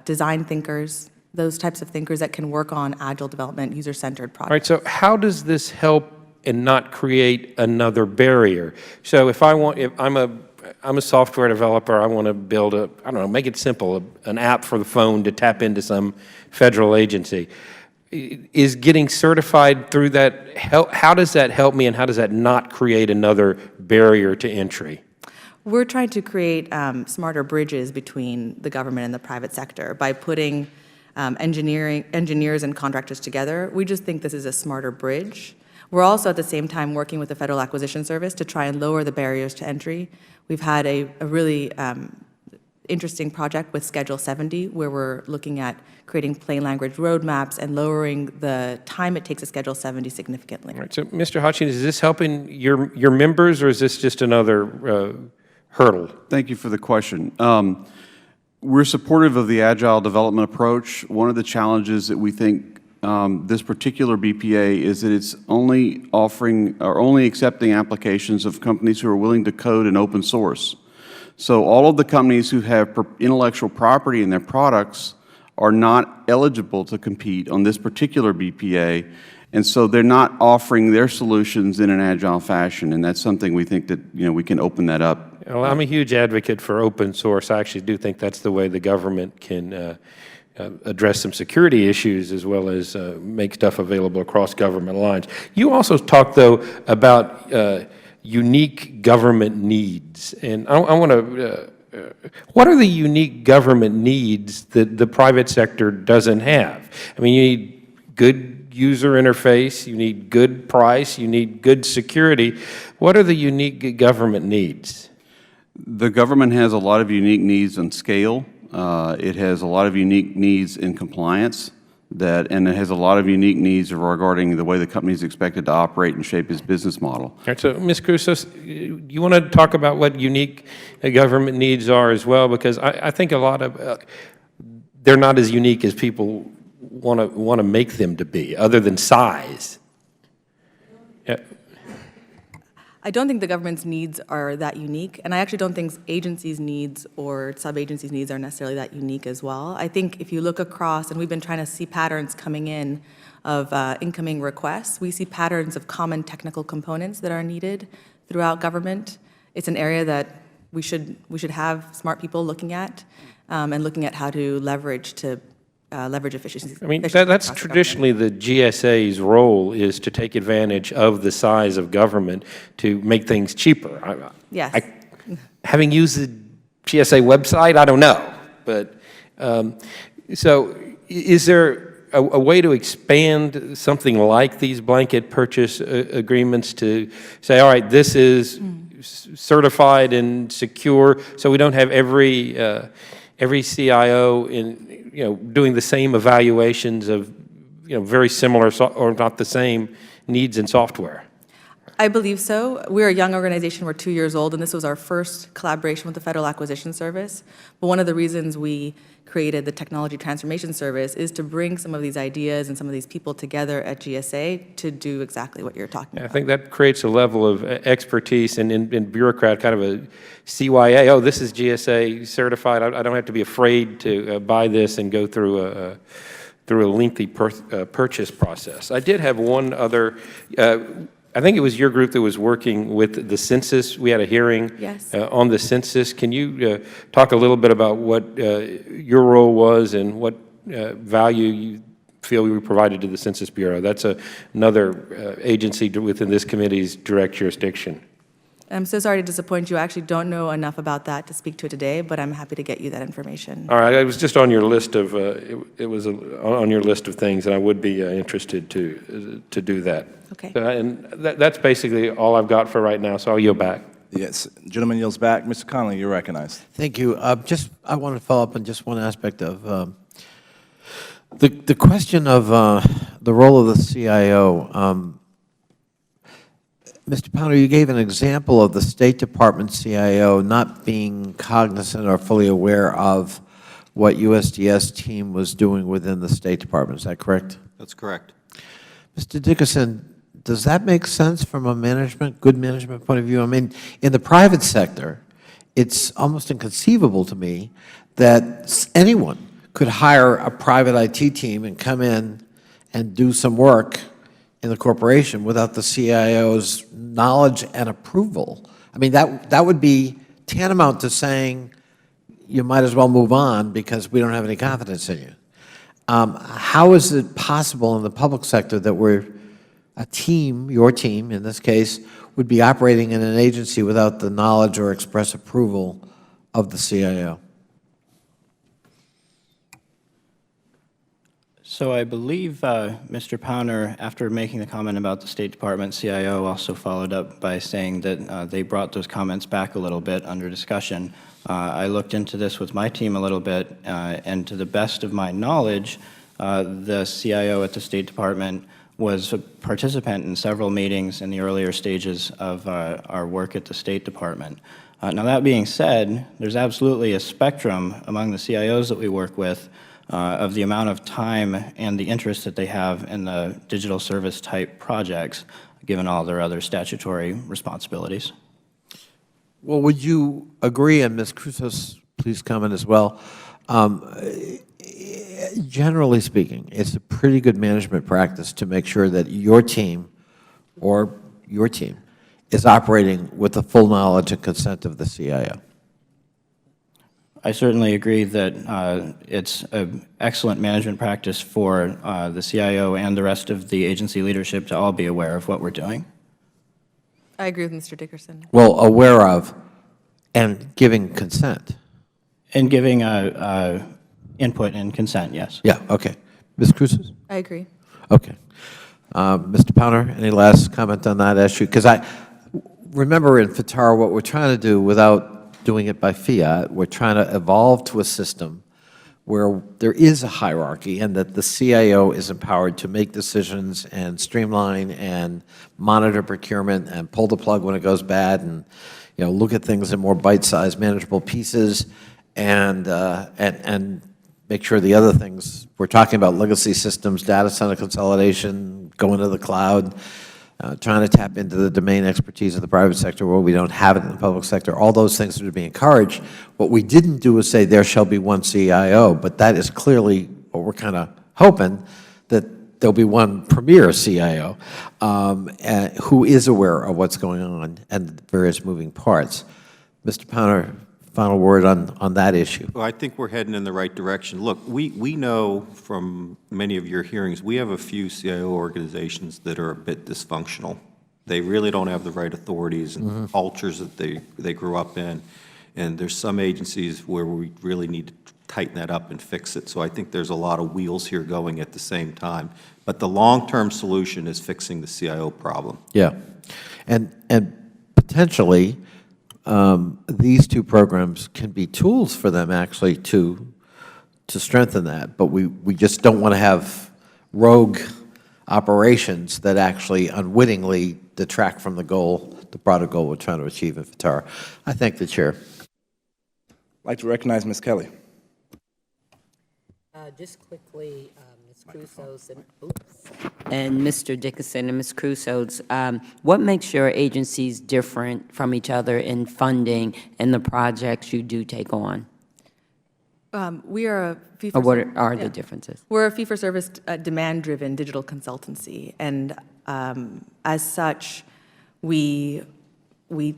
design thinkers, those types of thinkers that can work on Agile development, user-centered projects. All right, so how does this help and not create another barrier? So if I'm a software developer, I want to build make it simple, an app for the phone to tap into some federal agency. Is getting certified through that, how does that help me, and how does that not create another barrier to entry? We're trying to create smarter bridges between the government and the private sector by putting engineers and contractors together. We just think this is a smarter bridge. We're also at the same time working with the Federal Acquisition Service to try and lower the barriers to entry. We've had a really interesting project with Schedule 70, where we're looking at creating plain language roadmaps and lowering the time it takes to Schedule 70 significantly. All right, so Mr. Hutchins, is this helping your members, or is this just another hurdle? Thank you for the question. We're supportive of the agile development approach. One of the challenges that we think this particular BPA is that it's only offering or only accepting applications of companies who are willing to code in open source. So all of the companies who have intellectual property in their products are not eligible to compete on this particular BPA, and so they're not offering their solutions in an agile fashion, and that's something we think that we can open that up. Well, I'm a huge advocate for open source. I actually do think that's the way the government can address some security issues as well as make stuff available across government lines. You also talked, though, about unique government needs, and I want to, what are the unique government needs that the private sector doesn't have? I mean, you need good user interface, you need good price, you need good security. What are the unique government needs? The government has a lot of unique needs on scale. It has a lot of unique needs in compliance, and it has a lot of unique needs regarding the way the company is expected to operate and shape its business model. All right, so Ms. Crusos, you want to talk about what unique government needs are as well? Because I think a lot of, they're not as unique as people want to make them to be, other than size. Yeah. I don't think the government's needs are that unique, and I actually don't think agencies' needs or sub-agencies' needs are necessarily that unique as well. I think if you look across, and we've been trying to see patterns coming in of incoming requests, we see patterns of common technical components that are needed throughout government. It's an area that we should have smart people looking at, and looking at how to leverage efficiencies. I mean, that's traditionally the GSA's role, is to take advantage of the size of government to make things cheaper. Yes. Having used the GSA website, I don't know. But so is there a way to expand something like these blanket purchase agreements to say, all right, this is certified and secure, so we don't have every CIO doing the same evaluations of very similar or not the same needs in software? I believe so. We're a young organization. We're 2 years old, and this was our first collaboration with the Federal Acquisition Service. But one of the reasons we created the Technology Transformation Service is to bring some of these ideas and some of these people together at GSA to do exactly what you're talking about. I think that creates a level of expertise and bureaucrat, kind of a CYA. Oh, this is GSA certified. I don't have to be afraid to buy this and go through a lengthy purchase process. I did have one other. I think it was your group that was working with the census. We had a hearing on the census. Can you talk a little bit about what your role was and what value you feel we provided to the Census Bureau? That's another agency within this committee's direct jurisdiction. I'm so sorry to disappoint you. I actually don't know enough about that to speak to it today, but I'm happy to get you that information. All right, it was just on your list of it was on your list of things, and I would be interested to do that. Okay. And that's basically all I've got for right now. So I'll yield back. Yes, gentleman yields back. Mr. Connolly, you're recognized. Thank you. I want to follow up on just one aspect of the question of the role of the CIO. Mr. Pounder, you gave an example of the State Department CIO not being cognizant or fully aware of what USDS team was doing within the State Department. Is that correct? That's correct. Mr. Dickerson, does that make sense from a good management point of view? I mean, in the private sector, it's almost inconceivable to me that anyone could hire a private IT team and come in and do some work in the corporation without the CIO's knowledge and approval. I mean, that would be tantamount to saying you might as well move on because we don't have any confidence in you. How is it possible in the public sector that a team, your team in this case, would be operating in an agency without the knowledge or express approval of the CIO? So I believe Mr. Powner, after making the comment about the State Department CIO, also followed up by saying that they brought those comments back a little bit under discussion. I looked into this with my team a little bit, and to the best of my knowledge, the CIO at the State Department was a participant in several meetings in the earlier stages of our work at the State Department. Now, that being said, there's absolutely a spectrum among the CIOs that we work with of the amount of time and the interest that they have in the digital service type projects, given all their other statutory responsibilities. Well, would you agree, and Ms. Crusos, please comment as well, generally speaking, it's a pretty good management practice to make sure that your team is operating with the full knowledge and consent of the CIO? I certainly agree that it's an excellent management practice for the CIO and the rest of the agency leadership to all be aware of what we're doing. I agree with Mr. Dickerson. Well, aware of and giving consent. And giving input and consent, yes. Yeah, okay. Ms. Crusos? I agree. Okay. Mr. Powner, any last comment on that issue? Because I remember in FITAR what we're trying to do without doing it by fiat, we're trying to evolve to a system where there is a hierarchy and that the CIO is empowered to make decisions and streamline and monitor procurement and pull the plug when it goes bad and look at things in more bite-sized, manageable pieces and make sure the other things we're talking about, legacy systems, data center consolidation, going to the cloud, trying to tap into the domain expertise of the private sector where we don't have it in the public sector, all those things are to be encouraged. What we didn't do is say there shall be one CIO, but that is clearly what we're kind of hoping, that there'll be one premier CIO who is aware of what's going on and the various moving parts. Mr. Powner, final word on that issue. Well, I think we're heading in the right direction. Look, we know from many of your hearings, we have a few CIO organizations that are a bit dysfunctional. They really don't have the right authorities and cultures that they grew up in. And there's some agencies where we really need to tighten that up and fix it. So I think there's a lot of wheels here going at the same time. But the long-term solution is fixing the CIO problem. Yeah. And potentially, these two programs can be tools for them actually to strengthen that, but we just don't want to have rogue operations that actually unwittingly detract from the goal, the broader goal we're trying to achieve in FITAR. I thank the Chair. I'd like to recognize Ms. Kelly. Just quickly, Ms. Crusos and Mr. Dickerson and Ms. Crusos, what makes your agencies different from each other in funding and the projects you do take on? We are a fee Or for what are the differences? We're a fee-for-service, demand-driven digital consultancy, and as such, we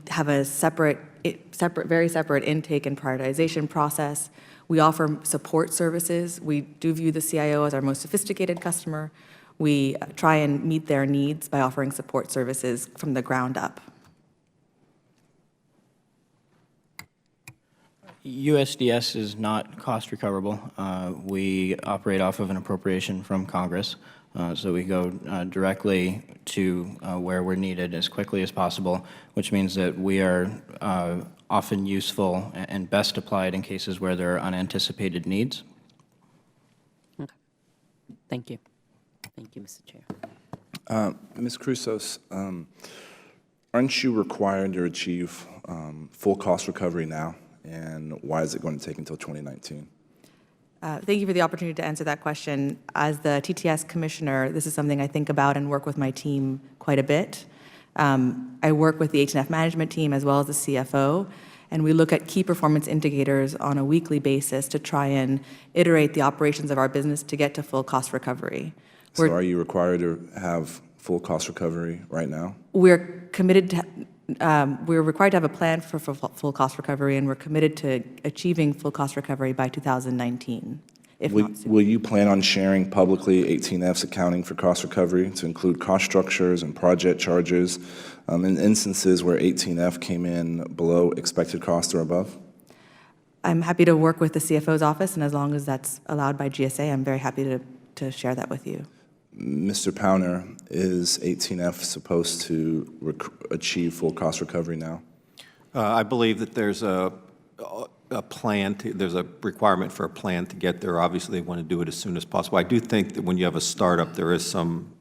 have a very separate intake and prioritization process. We offer support services. We do view the CIO as our most sophisticated customer. We try and meet their needs by offering support services from the ground up. USDS is not cost recoverable. We operate off of an appropriation from Congress, so we go directly to where we're needed as quickly as possible, which means that we are often useful and best applied in cases where there are unanticipated needs. Okay. Thank you. Thank you, Mr. Chair. Ms. Crusos, aren't you required to achieve full cost recovery now? And why is it going to take until 2019? Thank you for the opportunity to answer that question. As the TTS Commissioner, this is something I think about and work with my team quite a bit. I work with the H&F management team as well as the CFO, and we look at key performance indicators on a weekly basis to try and iterate the operations of our business to get to full cost recovery. So are you required to have full cost recovery right now? We're committed to, we're required to have a plan for full cost recovery, and we're committed to achieving full cost recovery by 2019. if not soon. Will you plan on sharing publicly 18F's accounting for cost recovery to include cost structures and project charges in instances where 18F came in below expected cost or above? I'm happy to work with the CFO's office, and as long as that's allowed by GSA, I'm very happy to share that with you. Mr. Powner, is 18F supposed to achieve full cost recovery now? I believe that there's a plan, there's a requirement for a plan to get there. Obviously, they want to do it as soon as possible. I do think that when you have a startup, there is some,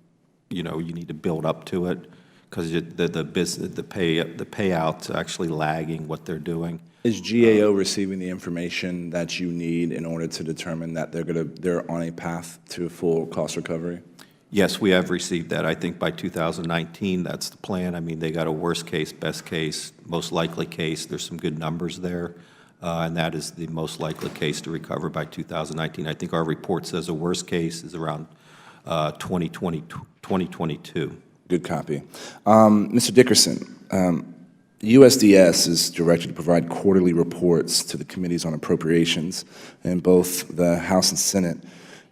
you need to build up to it because the payout's actually lagging what they're doing. Is GAO receiving the information that you need in order to determine that they're on a path to full cost recovery? Yes, we have received that. I think by 2019, that's the plan. I mean, they got a worst case, best case, most likely case. There's some good numbers there, and that is the most likely case to recover by 2019. I think our report says a worst case is around 2022. Good copy. Mr. Dickerson, USDS is directed to provide quarterly reports to the committees on appropriations in both the House and Senate,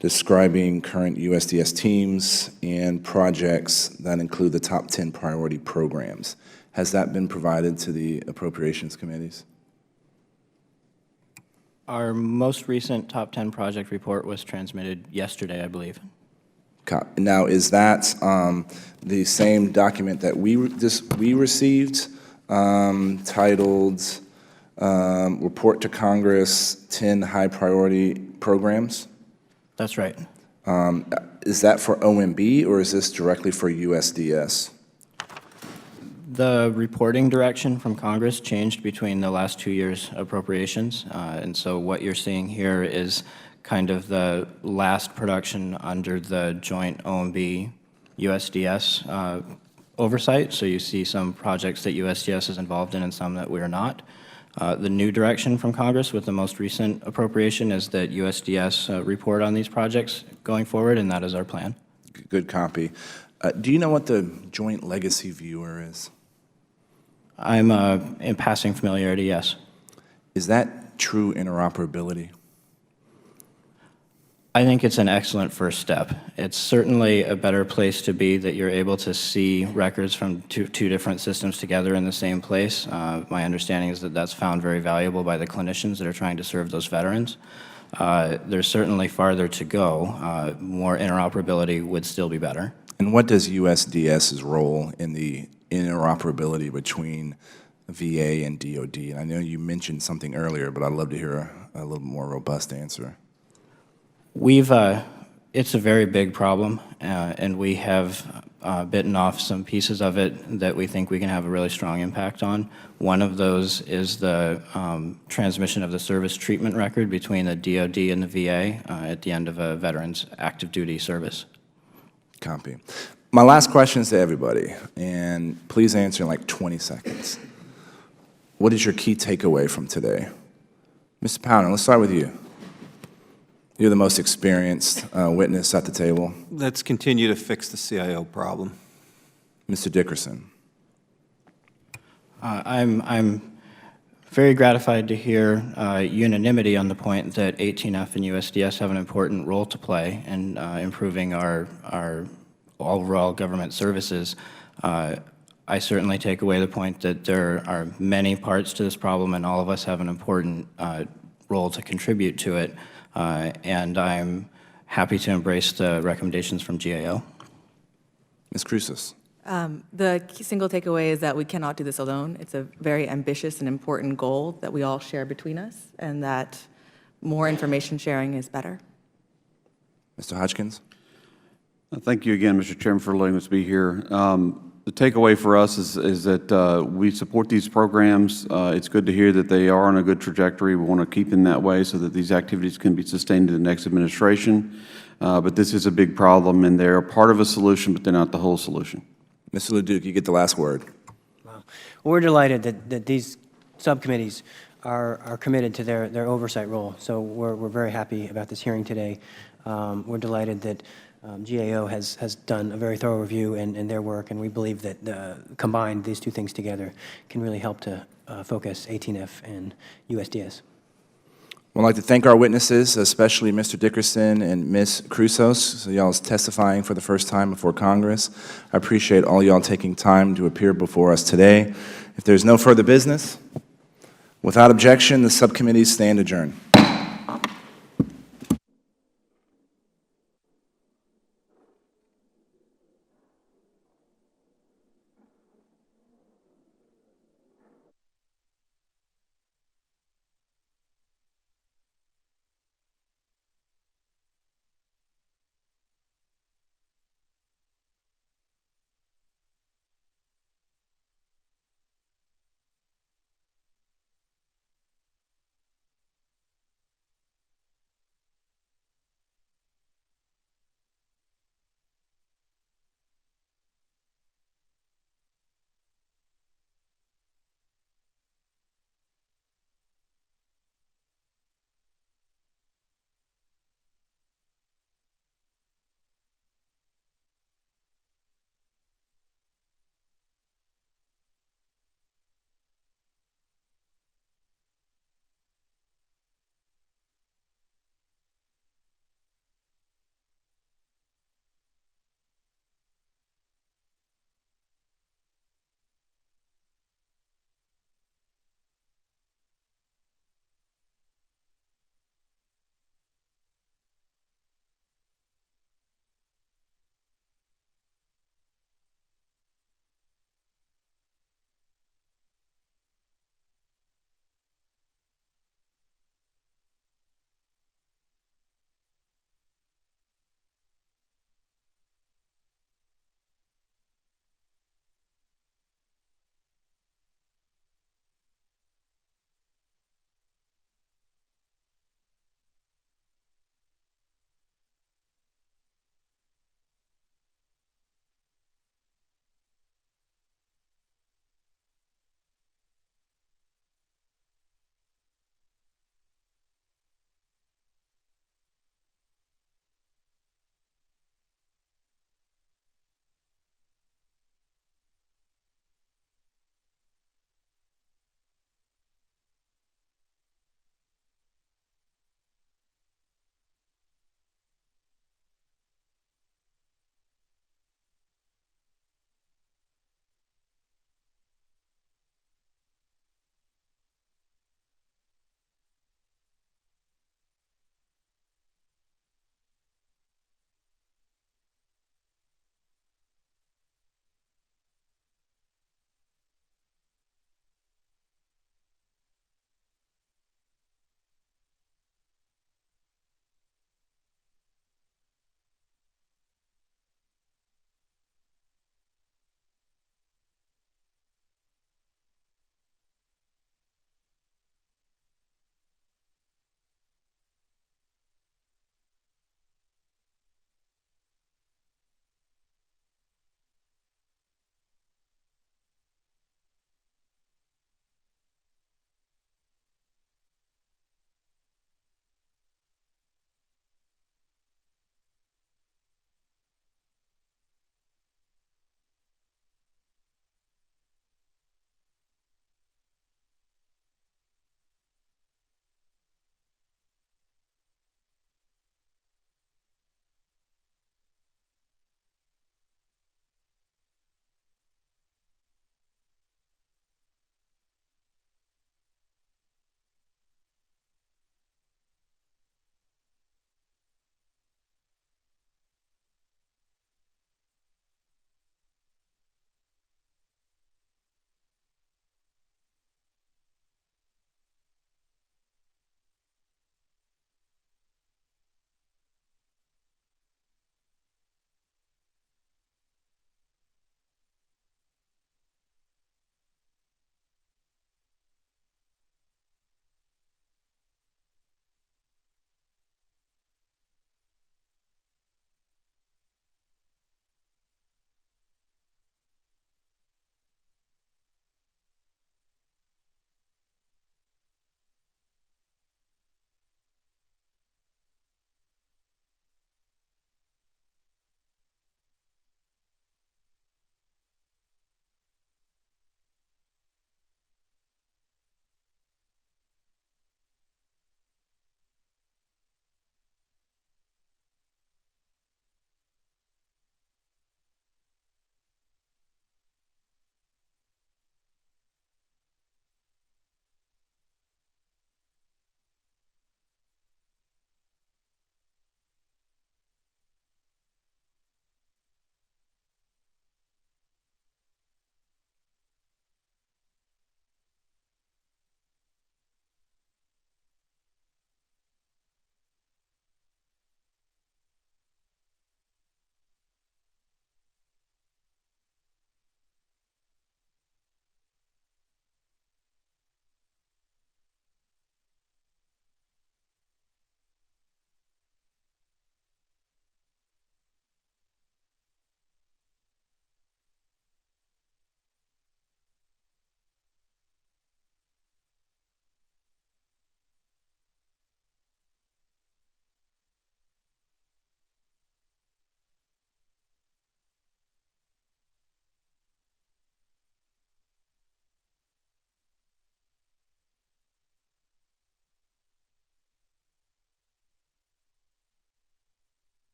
describing current USDS teams and projects that include the top 10 priority programs. Has that been provided to the appropriations committees? Our most recent top 10 project report was transmitted yesterday, I believe. Now, is that the same document that we received, titled Report to Congress, 10 High Priority Programs? That's right. Is that for OMB, or is this directly for USDS? The reporting direction from Congress changed between the last 2 years' appropriations, and so what you're seeing here is kind of the last production under the joint OMB USDS oversight. So you see some projects that USDS is involved in and some that we're not. The new direction from Congress with the most recent appropriation is that USDS report on these projects going forward, and that is our plan. Good copy. Do you know what the Joint Legacy Viewer is? I'm in passing familiarity, yes. Is that true interoperability? I think it's an excellent first step. It's certainly a better place to be that you're able to see records from two different systems together in the same place. My understanding is that that's found very valuable by the clinicians that are trying to serve those veterans. There's certainly farther to go. More interoperability would still be better. And what does USDS's role in the interoperability between VA and DOD? And I know you mentioned something earlier, but I'd love to hear a little more robust answer. It's a very big problem, and we have bitten off some pieces of it that we think we can have a really strong impact on. One of those is the transmission of the service treatment record between the DOD and the VA at the end of a veteran's active duty service. Copy. My last question is to everybody, and please answer in like 20 seconds. What is your key takeaway from today? Mr. Powner, let's start with you. You're the most experienced witness at the table. Let's continue to fix the CIO problem. Mr. Dickerson. I'm very gratified to hear unanimity on the point that 18F and USDS have an important role to play in improving our overall government services. I certainly take away the point that there are many parts to this problem, and all of us have an important role to contribute to it. And I'm happy to embrace the recommendations from GAO. Ms. Cruces. The single takeaway is that we cannot do this alone. It's a very ambitious and important goal that we all share between us, and that more information sharing is better. Mr. Hodgkins. Thank you again, Mr. Chairman, for letting us be here. The takeaway for us is that we support these programs. It's good to hear that they are on a good trajectory. We want to keep them that way so that these activities can be sustained in the next administration. But this is a big problem, and they're a part of a solution, but they're not the whole solution. Mr. Leduc, you get the last word. Well, we're delighted that these subcommittees are committed to their oversight role. So we're very happy about this hearing today. We're delighted that GAO has done a very thorough review in their work, and we believe that combined, these two things together can really help to focus 18F and USDS. I'd like to thank our witnesses, especially Mr. Dickerson and Ms. Crusos, so y'all is testifying for the first time before Congress. I appreciate all y'all taking time to appear before us today. If there's no further business, without objection, the subcommittees stand adjourned.